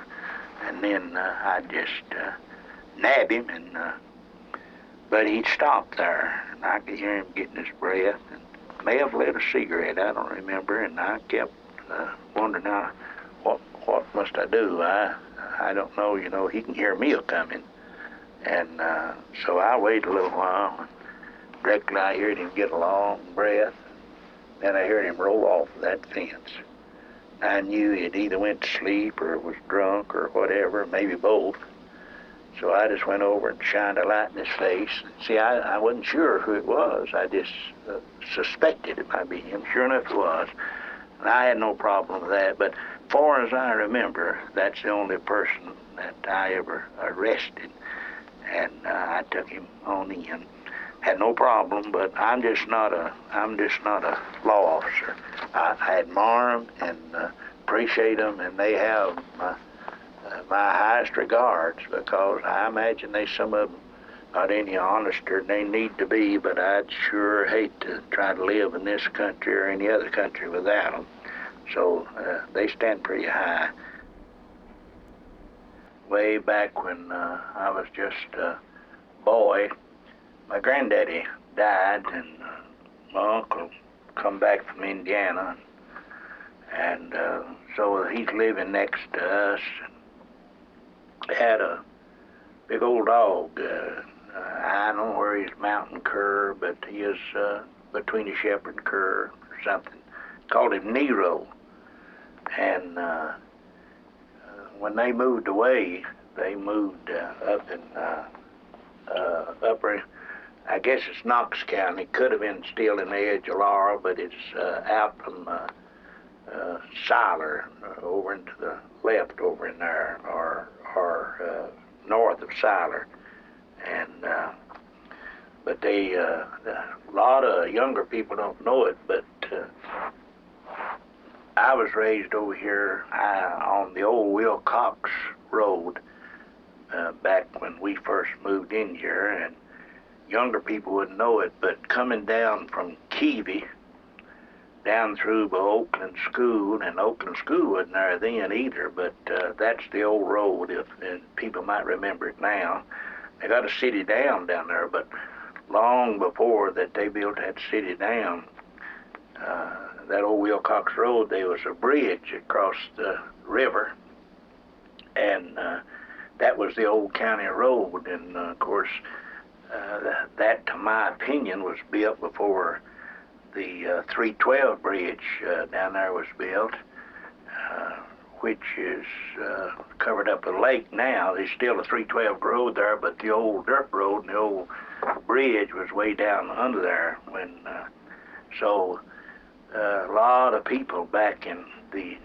and then I'd just nab him, and but he'd stop there, and I could hear him getting his breath, and may have lit a cigarette, I don't remember, and I kept wondering, now, what must I do? I don't know, you know, he can hear me a-coming. And so I waited a little while, and directly I heard him get a long breath. Then I heard him roll off that fence. I knew he'd either went to sleep or was drunk or whatever, maybe both. So I just went over and shined a light in his face. See, I wasn't sure who it was. I just suspected it might be him. Sure enough it was. And I had no problem with that. But far as I remember, that's the only person that I ever arrested. And I took him on in. Had no problem, but I'm just not a law officer. I admire them and appreciate them, and they have my highest regards, because I imagine they some of them not any honester than they need to be, but I'd sure hate to try to live in this country or any other country without them. So they stand pretty high. Way back when I was just a boy, my granddaddy died, and my uncle come back from Indiana, and so he's living next to us. They had a big old dog. I don't know where he's mountain cur, but he is between a shepherd and cur or something. Called him Nero. And when they moved away, they moved up in upper, I guess it's Knox County. Could have been still in the edge of Laurel, but it's out from Siler, over into the left over in there, or north of Siler. And but a lot of younger people don't know it, but I was raised over here on the old Will Cox Road back when we first moved in here, and younger people wouldn't know it, but coming down from Keevy down through by Oakland School, and Oakland School wasn't there then either, but that's the old road, and people might remember it now. They got a city down there, but long before that they built that city down, that old Wilcox Road, there was a bridge across the river, and that was the old county road, and of course that, to my opinion, was built before the 312 bridge down there was built, which is covered up a lake now. There's still a 312 road there, but the old dirt road and the old bridge was way down under there. So a lot of people back in the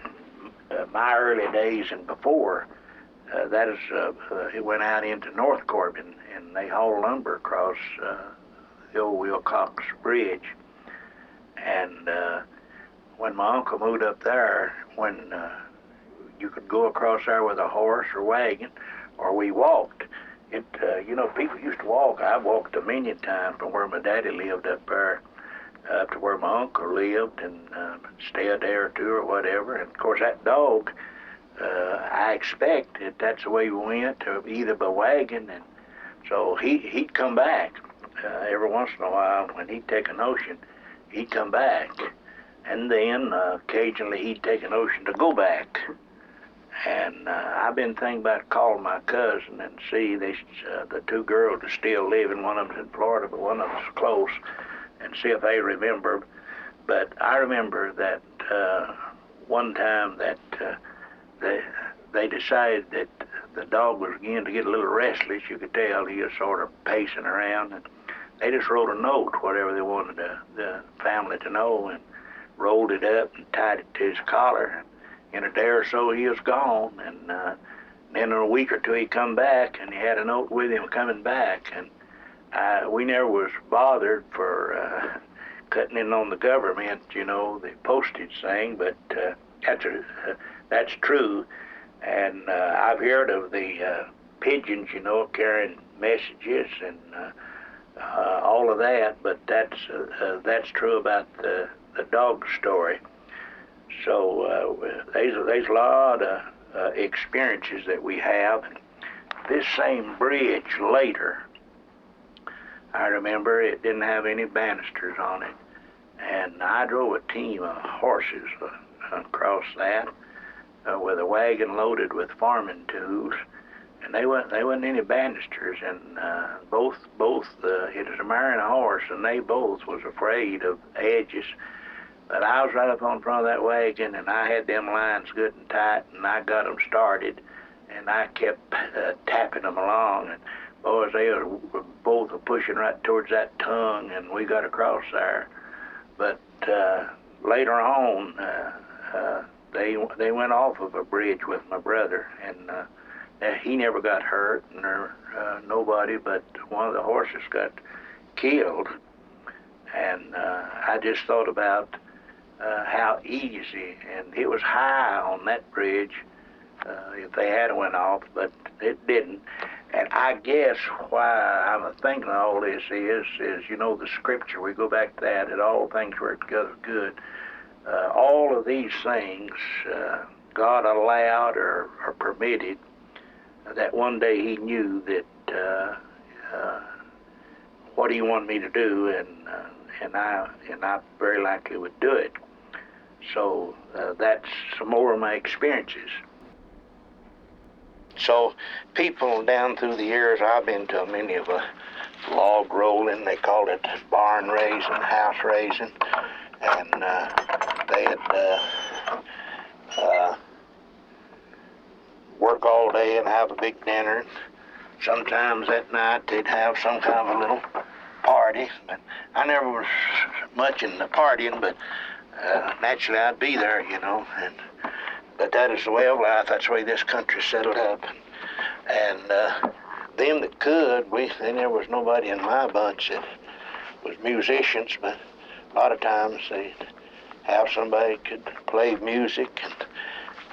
my early days and before, it went out into North Corbin, and they hauled lumber across the old Wilcox Bridge. And when my uncle moved up there, when you could go across there with a horse or wagon, or we walked. People used to walk. I walked a million times from where my daddy lived up there up to where my uncle lived, and stay a day or two or whatever. And of course that dog, I expect that that's the way we went, either by wagon, and so he'd come back every once in a while. When he'd take a notion, he'd come back, and then occasionally he'd take a notion to go back. And I've been thinking about calling my cousin and see the two girls are still living. One of them's in Florida, but one of them's close, and see if they remember. But I remember that one time that they decided that the dog was beginning to get a little restless. You could tell he was sort of pacing around, and they just wrote a note, whatever they wanted the family to know, and rolled it up and tied it to his collar. In a day or so, he was gone, and then in a week or two, he come back, and he had a note with him coming back, and we never was bothered for cutting in on the government, the postage thing, but that's true, and I've heard of the pigeons, carrying messages and all of that, but that's true about the dog story. So there's a lot of experiences that we have. This same bridge later, I remember it didn't have any banisters on it, and I drove a team of horses across that with a wagon loaded with farming tools, and they wasn't any banisters, and both it was a mare and a horse, and they both was afraid of edges. But I was right up on front of that wagon, and I had them lines good and tight, and I got them started, and I kept tapping them along, and boys, they were both pushing right towards that tongue, and we got across there. But later on, they went off of a bridge with my brother, and he never got hurt, nor nobody, but one of the horses got killed. And I just thought about how easy, and it was high on that bridge if they had went off, but it didn't. And I guess why I'm thinking all this is the scripture. We go back to that all things work together good. All of these things God allowed or permitted, that one day he knew that what he wanted me to do, and I very likely would do it. So that's some more of my experiences. So people down through the years, I've been to many of a log rolling. They called it barn raising, house raising, and they had work all day and have a big dinner. Sometimes at night they'd have some kind of a little party. But I never was much in the partying, but naturally I'd be there, you know. But that is the way of life. That's the way this country's settled up. And them that could, there was nobody in my bunch that was musicians, but a lot of times they'd have somebody could play music,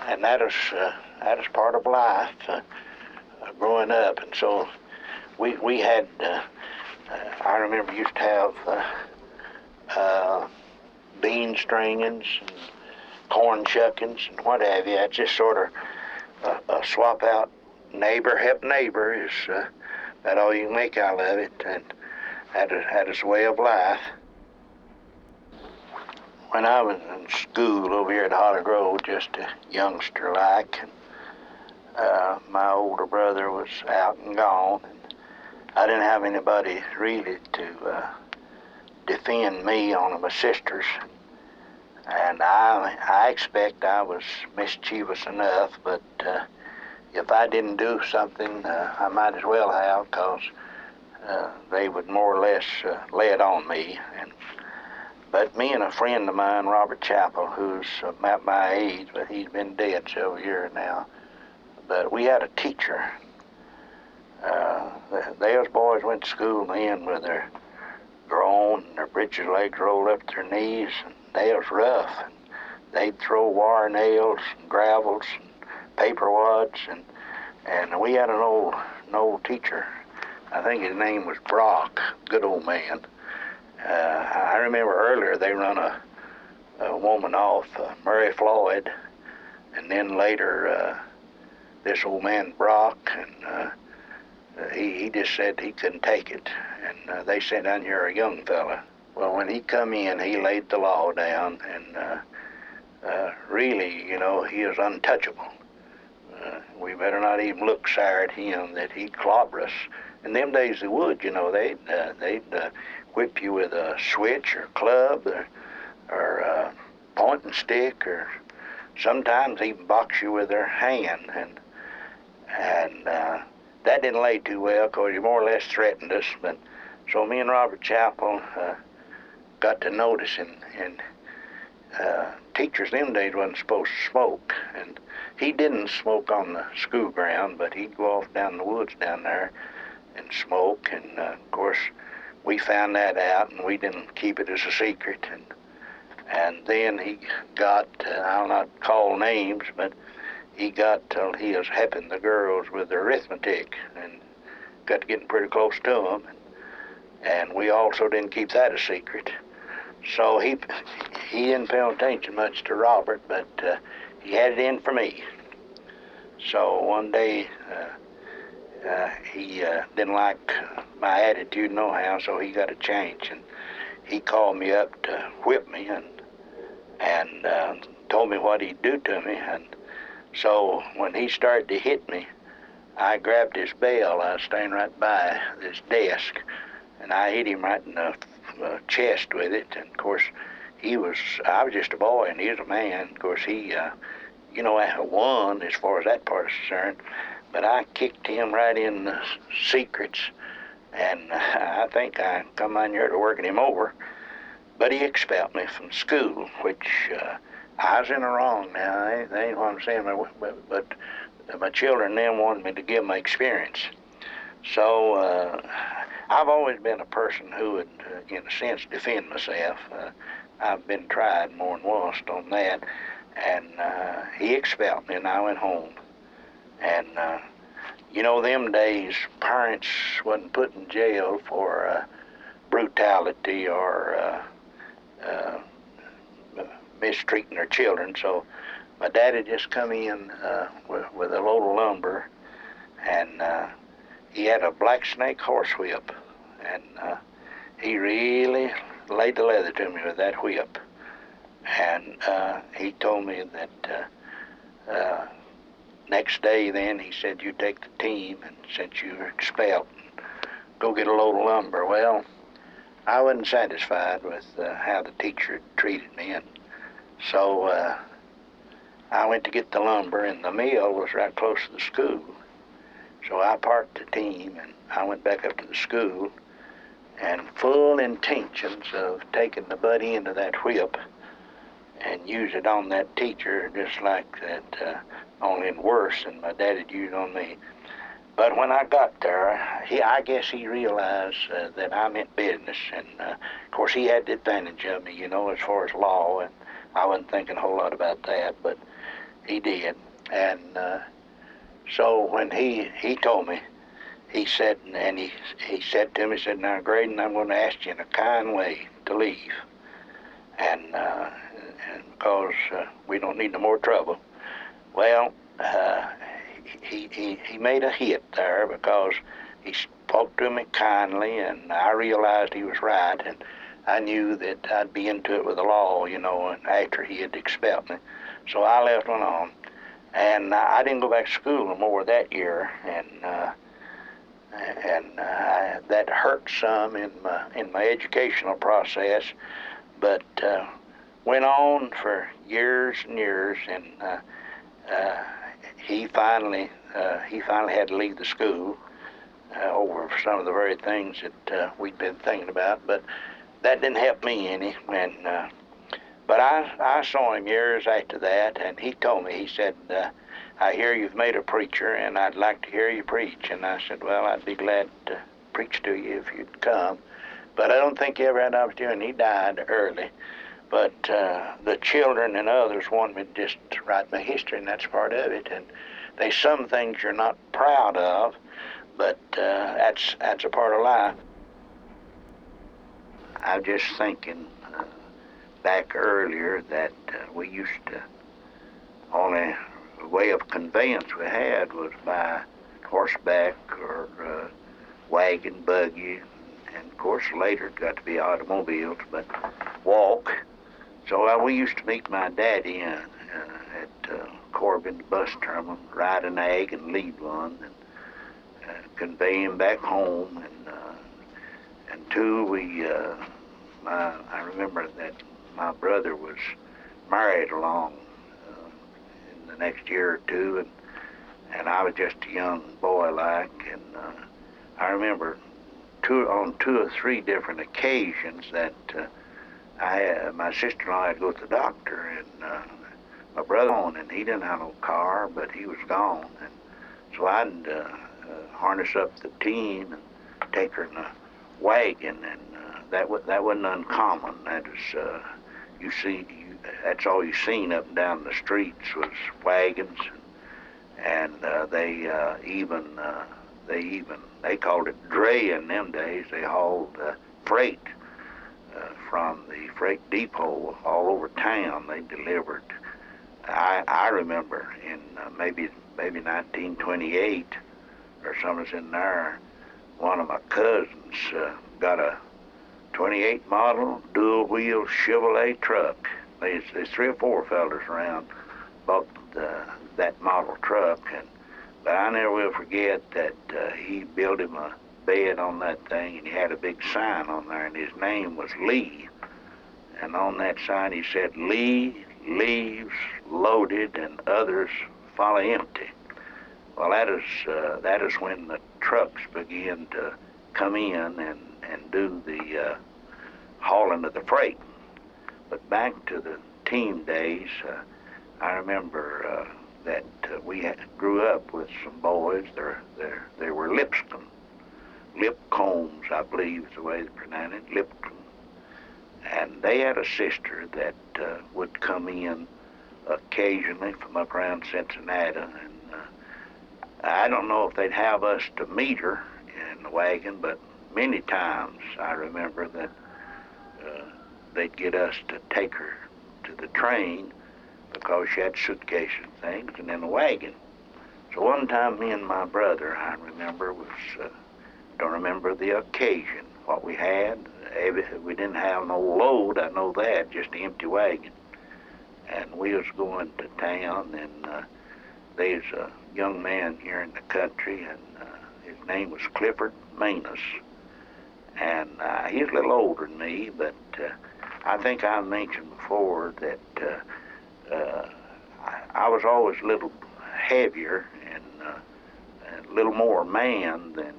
and that is part of life growing up. And so we had, I remember used to have bean stringings and corn shuckings and what have you. It's just sort of swap out neighbor help neighbor is that all you can make out of it, and that is the way of life. When I was in school over here at Holly Grove, just a youngster like, and my older brother was out and gone, and I didn't have anybody really to defend me on my sisters. And I expect I was mischievous enough, but if I didn't do something, I might as well have, because they would more or less lay it on me. But me and a friend of mine, Robert Chappell, who's about my age, but he's been dead several years now, but we had a teacher. Those boys went to school then with their grown and their breeches legs rolled up to their knees, and they was rough. And they'd throw wire nails and gravels and paper wads, and we had an old teacher. I think his name was Brock, good old man. I remember earlier they run a woman off, Mary Floyd, and then later this old man Brock, and he just said he couldn't take it, and they sent down here a young fella. Well, when he come in, he laid the law down, and really, you know, he was untouchable. We better not even look sour at him, that he'd clobber us. In them days they would, you know, they'd whip you with a switch or club or pointing stick, or sometimes even box you with their hand, and that didn't lay too well, because he more or less threatened us. But so me and Robert Chappell got to noticing, and teachers them days wasn't supposed to smoke, and he didn't smoke on the school ground, but he'd go off down the woods down there and smoke, and of course we found that out, and we didn't keep it as a secret, and then he got, I'll not call names, but he got till he was helping the girls with their arithmetic, and got to getting pretty close to them, and we also didn't keep that a secret. So he didn't pay attention much to Robert, but he had it in for me. So one day he didn't like my attitude nohow, so he got a change, and he called me up to whip me, and told me what he'd do to me. And so when he started to hit me, I grabbed his bell. I was standing right by this desk, and I hit him right in the chest with it. And of course I was just a boy, and he was a man. Of course he you know, I won as far as that part is concerned, but I kicked him right in the secrets, and I think I come on here to working him over. But he expelled me from school, which I was in the wrong now. They ain't what I'm saying, but my children then wanted me to give my experience. So I've always been a person who would, in a sense, defend myself. I've been tried more than once on that, and he expelled me, and I went home. And you know, them days, parents wasn't put in jail for brutality or mistreating their children. So my daddy just come in with a load of lumber, and he had a black snake horsewhip, and he really laid the leather to me with that whip. And he told me that next day then, he said, you take the team, and since you were expelled, go get a load of lumber. Well, I wasn't satisfied with how the teacher treated me, and so I went to get the lumber, and the mill was right close to the school. So I parked the team, and I went back up to the school, and full intentions of taking the butt end of that whip and use it on that teacher, just like that, only worse than my dad had used on me. But when I got there, I guess he realized that I meant business, and of course he had the advantage of me, you know, as far as law, and I wasn't thinking a whole lot about that, but he did. And so when he told me, he said, and he said to me, he said, "Now, Graden, I'm going to ask you in a kind way to leave, and because we don't need no more trouble." Well, he made a hit there because he spoke to me kindly, and I realized he was right, and I knew that I'd be into it with the law, you know, and after he had expelled me. So I left one on, and I didn't go back to school no more that year, and that hurt some in my educational process, but went on for years and years, and he finally had to leave the school over some of the very things that we'd been thinking about, but that didn't help me any. And but I saw him years after that, and he told me, he said, "I hear you've made a preacher, and I'd like to hear you preach." And I said, "Well, I'd be glad to preach to you if you'd come." But I don't think he ever had an opportunity. He died early. But the children and others wanted me to just write my history, and that's part of it. And there's some things you're not proud of, but that's a part of life. I'm just thinking back earlier that we used to, only way of conveyance we had was by horseback or wagon, buggy, and of course later it got to be automobiles, but walk. So we used to meet my daddy at Corbin bus terminal, ride an egg and lead one, and convey him back home. And two, I remember that my brother was married along in the next year or two, and I was just a young boy like, and I remember on two or three different occasions that my sister-in-law had to go to the doctor, and my brother on, and he didn't have no car, but he was gone, and so I'd harness up the team and take her in a wagon, and that wasn't uncommon. That was that's all you seen up and down the streets was wagons, and they called it dray in them days. They hauled freight from the freight depot all over town. They delivered. I remember in maybe 1928 or something in there, one of my cousins got a 28 model dual wheel Chevrolet truck. There's three or four fellas around bought that model truck, but I never will forget that he built him a bed on that thing, and he had a big sign on there, and his name was Lee. And on that sign he said, "Lee leaves loaded and others follow empty." Well, that is when the trucks began to come in and do the hauling of the freight. But back to the team days, I remember that we grew up with some boys. They were Lipscomb. Lipcombs, I believe is the way they pronounce it, Lipcomb. And they had a sister that would come in occasionally from up around Cincinnati, and I don't know if they'd have us to meet her in the wagon, but many times I remember that they'd get us to take her to the train because she had suitcases and things, and in the wagon. So one time me and my brother, I remember, was, don't remember the occasion, what we had. We didn't have no load, I know that, just an empty wagon. And we was going to town, and there's a young man here in the country, and his name was Clifford Manus. And he's a little older than me, but I think I mentioned before that I was always a little heavier and a little more man than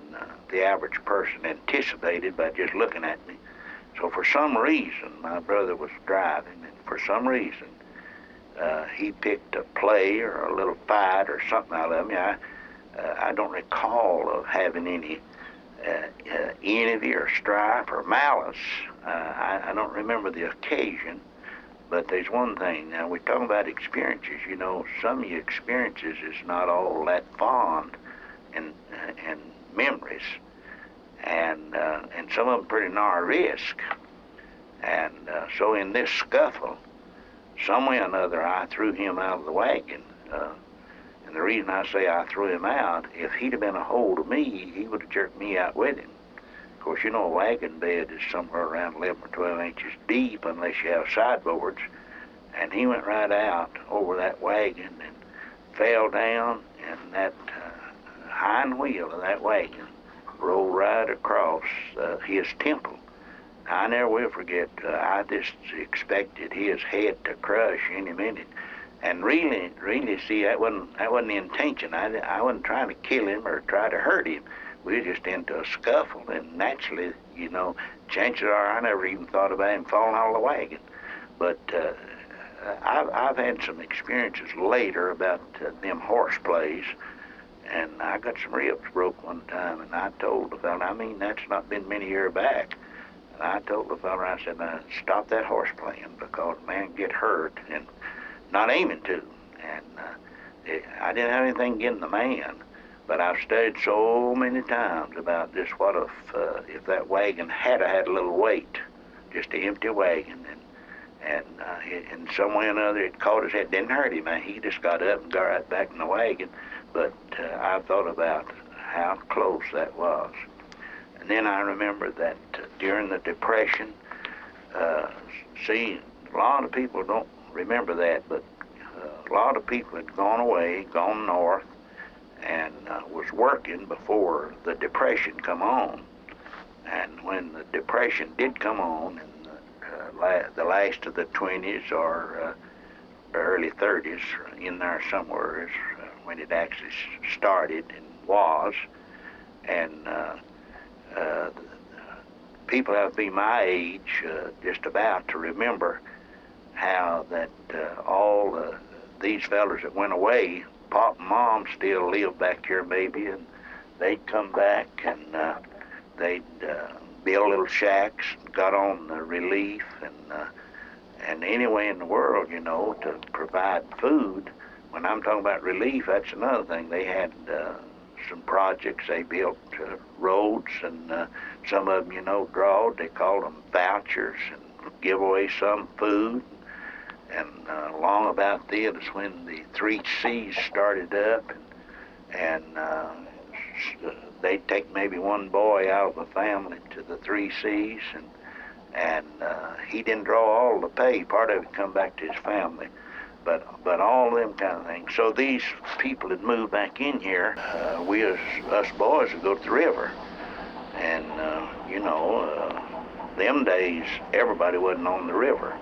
the average person anticipated by just looking at me. So for some reason, my brother was driving, and for some reason, he picked a play or a little fight or something out of me. I don't recall of having any envy or strife or malice. I don't remember the occasion, but there's one thing. Now, we're talking about experiences. You know, some of your experiences is not all that fond and memories, and some of them pretty narrow risk. And so in this scuffle, some way or another, I threw him out of the wagon. And the reason I say I threw him out, if he'd have been a hold of me, he would have jerked me out with him. Of course, you know, a wagon bed is somewhere around 11 or 12 inches deep unless you have sideboards. And he went right out over that wagon and fell down, and that hind wheel of that wagon rolled right across his temple. I never will forget, I just expected his head to crush any minute. And really, see, that wasn't the intention. I wasn't trying to kill him or try to hurt him. We were just into a scuffle, and naturally, you know, chances are I never even thought about him falling out of the wagon. But I've had some experiences later about them horse plays, and I got some ribs broke one time, and I told the fella, I mean, that's not been many years back. And I told the fella, I said, now, stop that horse playing, because a man get hurt, and not aiming to. And I didn't have anything against the man, but I've studied so many times about this, what if that wagon had a little weight, just an empty wagon, and in some way or another it caught his head, didn't hurt him, he just got up and got right back in the wagon. But I thought about how close that was. And then I remember that during the Depression, see, a lot of people don't remember that, but a lot of people had gone away, gone north, and was working before the Depression come on. And when the Depression did come on, in the last of the 20s or early 30s, in there somewhere is when it actually started and was, and people have to be my age, just about, to remember how that all these fellas that went away, Pop and Mom still lived back here maybe, and they'd come back and they'd build little shacks, got on the relief, and anyway in the world, you know, to provide food. When I'm talking about relief, that's another thing. They had some projects. They built roads, and some of them, you know, drawed. They called them vouchers, and give away some food. And long about this, when the 3 C's started up, and they'd take maybe one boy out of the family to the 3 C's, and he didn't draw all the pay. Part of it come back to his family. But all them kind of things. So these people had moved back in here. Us boys would go to the river. And, you know, them days, everybody wasn't on the river.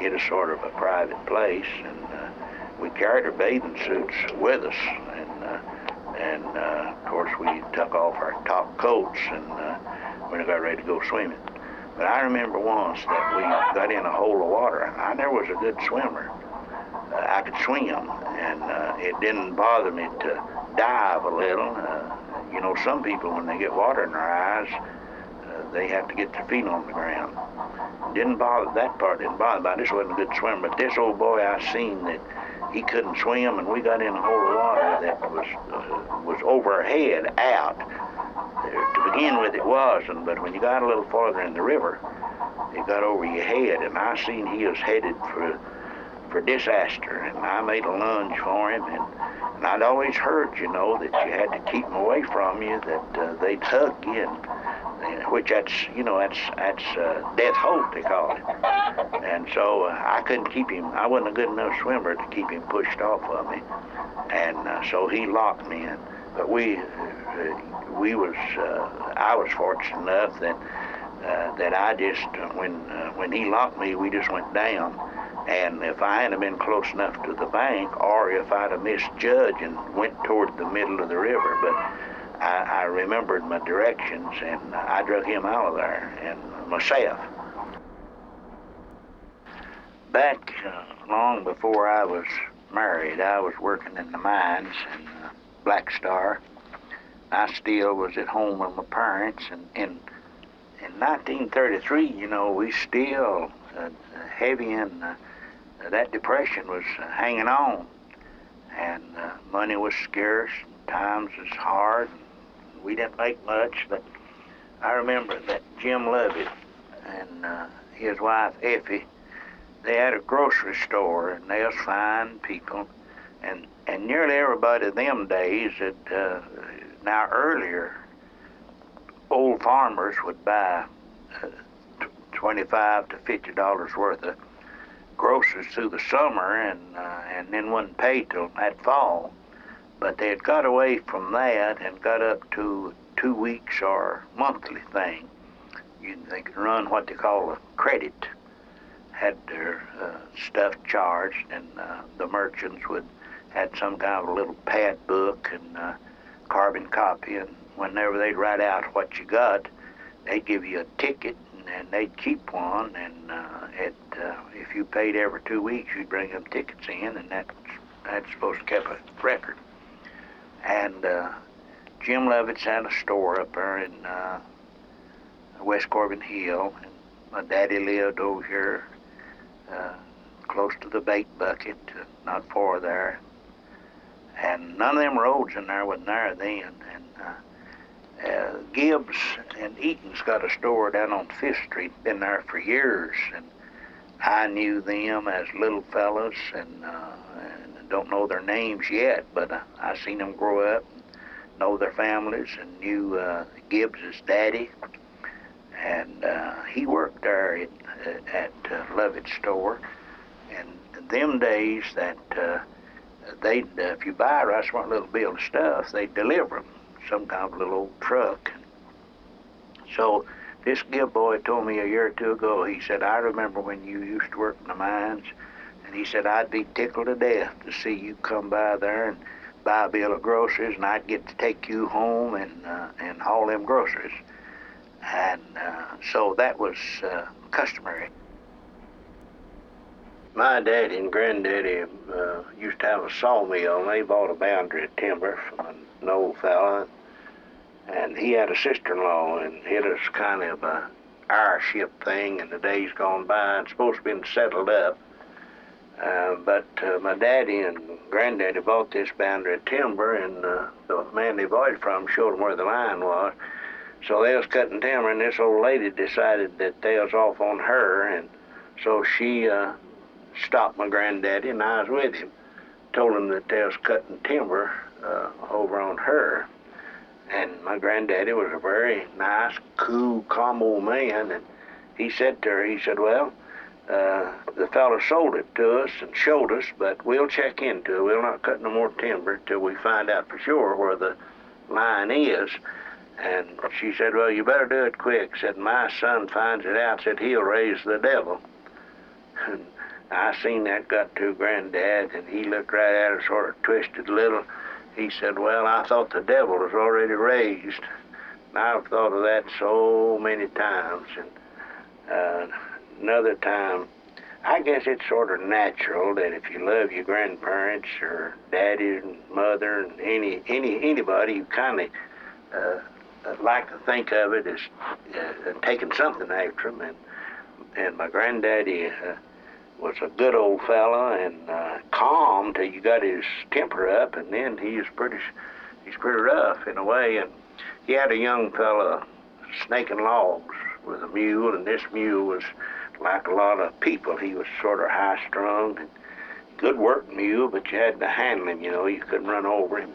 It was sort of a private place, and we carried our bathing suits with us. And of course, we took off our top coats and when we got ready to go swimming. But I remember once that we got in a hole of water. I never was a good swimmer. I could swim, and it didn't bother me to dive a little. You know, some people, when they get water in their eyes, they have to get their feet on the ground. That part didn't bother me. I just wasn't a good swimmer. But this old boy, I seen that he couldn't swim, and we got in a hole of water that was over our head, out. To begin with, it wasn't, but when you got a little farther in the river, it got over your head, and I seen he was headed for disaster, and I made a lunge for him, and I'd always heard, you know, that you had to keep them away from you, that they'd hug you, which that's death hope, they call it. And so I couldn't keep him. I wasn't a good enough swimmer to keep him pushed off of me, and so he locked me in. But I was fortunate enough that that I just, when he locked me, we just went down. And if I hadn't been close enough to the bank, or if I'd have misjudged and went toward the middle of the river, but I remembered my directions, and I drug him out of there, and myself. Back long before I was married, I was working in the mines in Black Star. I still was at home with my parents, and in 1933, you know, we still heavy in that depression was hanging on, and money was scarce, times was hard, and we didn't make much. But I remember that Jim Lovett and his wife Effie, they had a grocery store, and they was fine people, and nearly everybody them days that now earlier old farmers would buy $25 to $50 worth of groceries through the summer, and then wouldn't pay till that fall. But they had got away from that and got up to 2 weeks or monthly thing. They could run what they call a credit, had their stuff charged, and the merchants would had some kind of a little pad book and carbon copy, and whenever they'd write out what you got, they'd give you a ticket, and they'd keep one, and if you paid every 2 weeks, you'd bring them tickets in, and that's supposed to keep a record. And Jim Lovett's had a store up there in West Corbin Hill, and my daddy lived over here close to the bait bucket, not far there. And none of them roads in there wasn't there then. And Gibbs and Eaton's got a store down on Fifth Street, been there for years, and I knew them as little fellas, and don't know their names yet, but I seen them grow up, know their families, and knew Gibbs's daddy, and he worked there at Lovett's store. And them days that they'd, if you buy right smart little bill of stuff, they'd deliver them, some kind of little old truck. So this Gibb boy told me a year or two ago, he said, I remember when you used to work in the mines, and he said, I'd be tickled to death to see you come by there and buy a bill of groceries, and I'd get to take you home and haul them groceries. And so that was customary. My daddy and granddaddy used to have a sawmill, and they bought a boundary of timber from an old fella, and he had a sister-in-law, and it was kind of a heirship thing in the days gone by, and supposed to have been settled up. But my daddy and granddaddy bought this boundary of timber, and the man they bought it from showed them where the line was. So they was cutting timber, and this old lady decided that they was off on her, and so she stopped my granddaddy, and I was with him. Told him that they was cutting timber over on her. And my granddaddy was a very nice, cool, calm old man, and he said to her, he said, well, the fellow sold it to us and showed us, but we'll check into it. We'll not cut no more timber till we find out for sure where the line is. And she said, well, you better do it quick. Said, my son finds it out, said he'll raise the devil. And I seen that got to Granddad, and he looked right at her, sort of twisted a little. He said, well, I thought the devil was already raised. And I've thought of that so many times. And another time, I guess it's sort of natural that if you love your grandparents or daddy and mother and anybody, you kind of like to think of it as taking something after them. And my granddaddy was a good old fella and calm till you got his temper up, and then he's pretty rough in a way. And he had a young fella snaking logs with a mule, and this mule was like a lot of people. He was sort of high-strung and good work mule, but you had to handle him, you know. You couldn't run over him.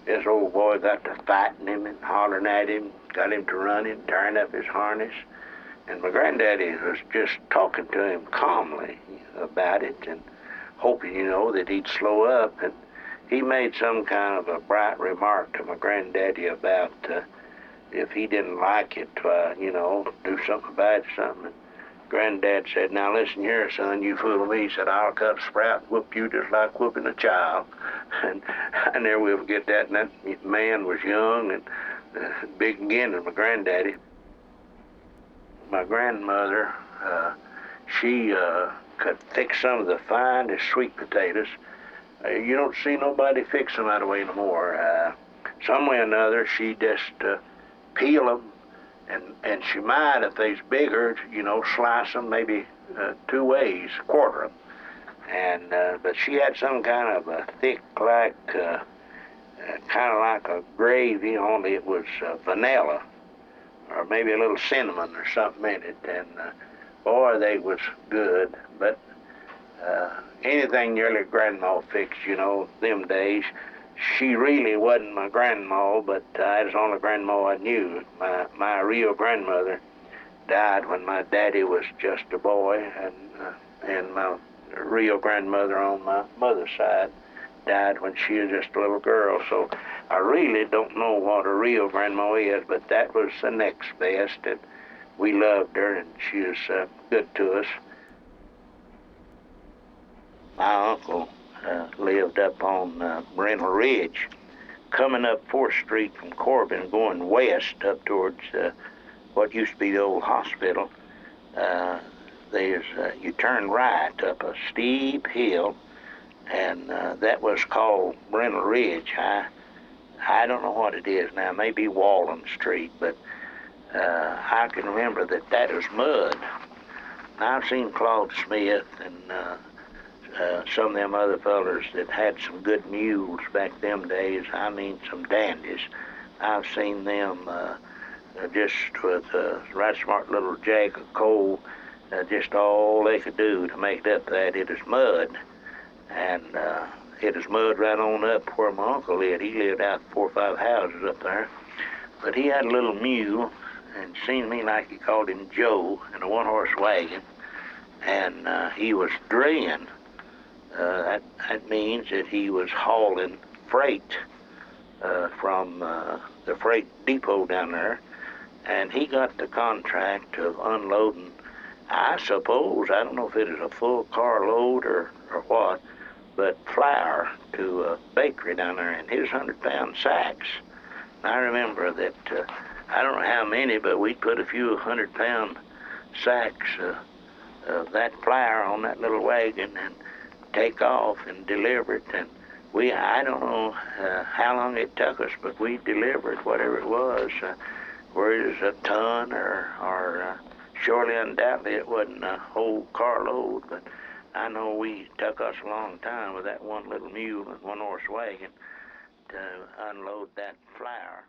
This old boy got to fighting him and hollering at him, got him to running, tearing up his harness. And my granddaddy was just talking to him calmly about it and hoping, you know, that he'd slow up. And he made some kind of a bright remark to my granddaddy about if he didn't like it, do something about something. And Granddad said, "Now listen here, son, you fool me." He said, "I'll cut a sprout and whoop you just like whooping a child." And I never will forget that. And that man was young and big again as my granddaddy. My grandmother, she could fix some of the finest sweet potatoes. You don't see nobody fix them that way no more. Some way or another, she just peel them, and she might, if they's bigger, slice them maybe 2 ways, quarter them. And but she had some kind of a thick, like kind of like a gravy, only it was vanilla, or maybe a little cinnamon or something in it. And boy, they was good. But anything your grandma fixed, them days. She really wasn't my grandma, but that was the only grandma I knew. My real grandmother died when my daddy was just a boy, and my real grandmother on my mother's side died when she was just a little girl. So I really don't know what a real grandma is, but that was the next best, and we loved her, and she was good to us. My uncle lived up on Brindle Ridge, coming up 4th Street from Corbin, going west up towards what used to be the old hospital. You turn right up a steep hill, and that was called Brindle Ridge. I don't know what it is now, maybe Wallen Street, but I can remember that was mud. Now, I've seen Claude Smith and some of them other fellers that had some good mules back them days. I mean, some dandies. I've seen them just with a right smart little jag of coal, just all they could do to make up that. It is mud. And it is mud right on up where my uncle lived. He lived out 4 or 5 houses up there. But he had a little mule, and seen me like he called him Joe, in a 1-horse wagon. And he was draying. That means that he was hauling freight from the freight depot down there, and he got the contract of unloading, I suppose, I don't know if it is a full carload or what, but flour to a bakery down there in his 100-pound sacks. And I remember that, I don't know how many, but we'd put a few 100-pound sacks of that flour on that little wagon and take off and deliver it. And I don't know how long it took us, but we delivered whatever it was, whether it was a ton or surely undoubtedly it wasn't a whole carload, but I know we took us a long time with that one little mule and 1-horse wagon to unload that flour.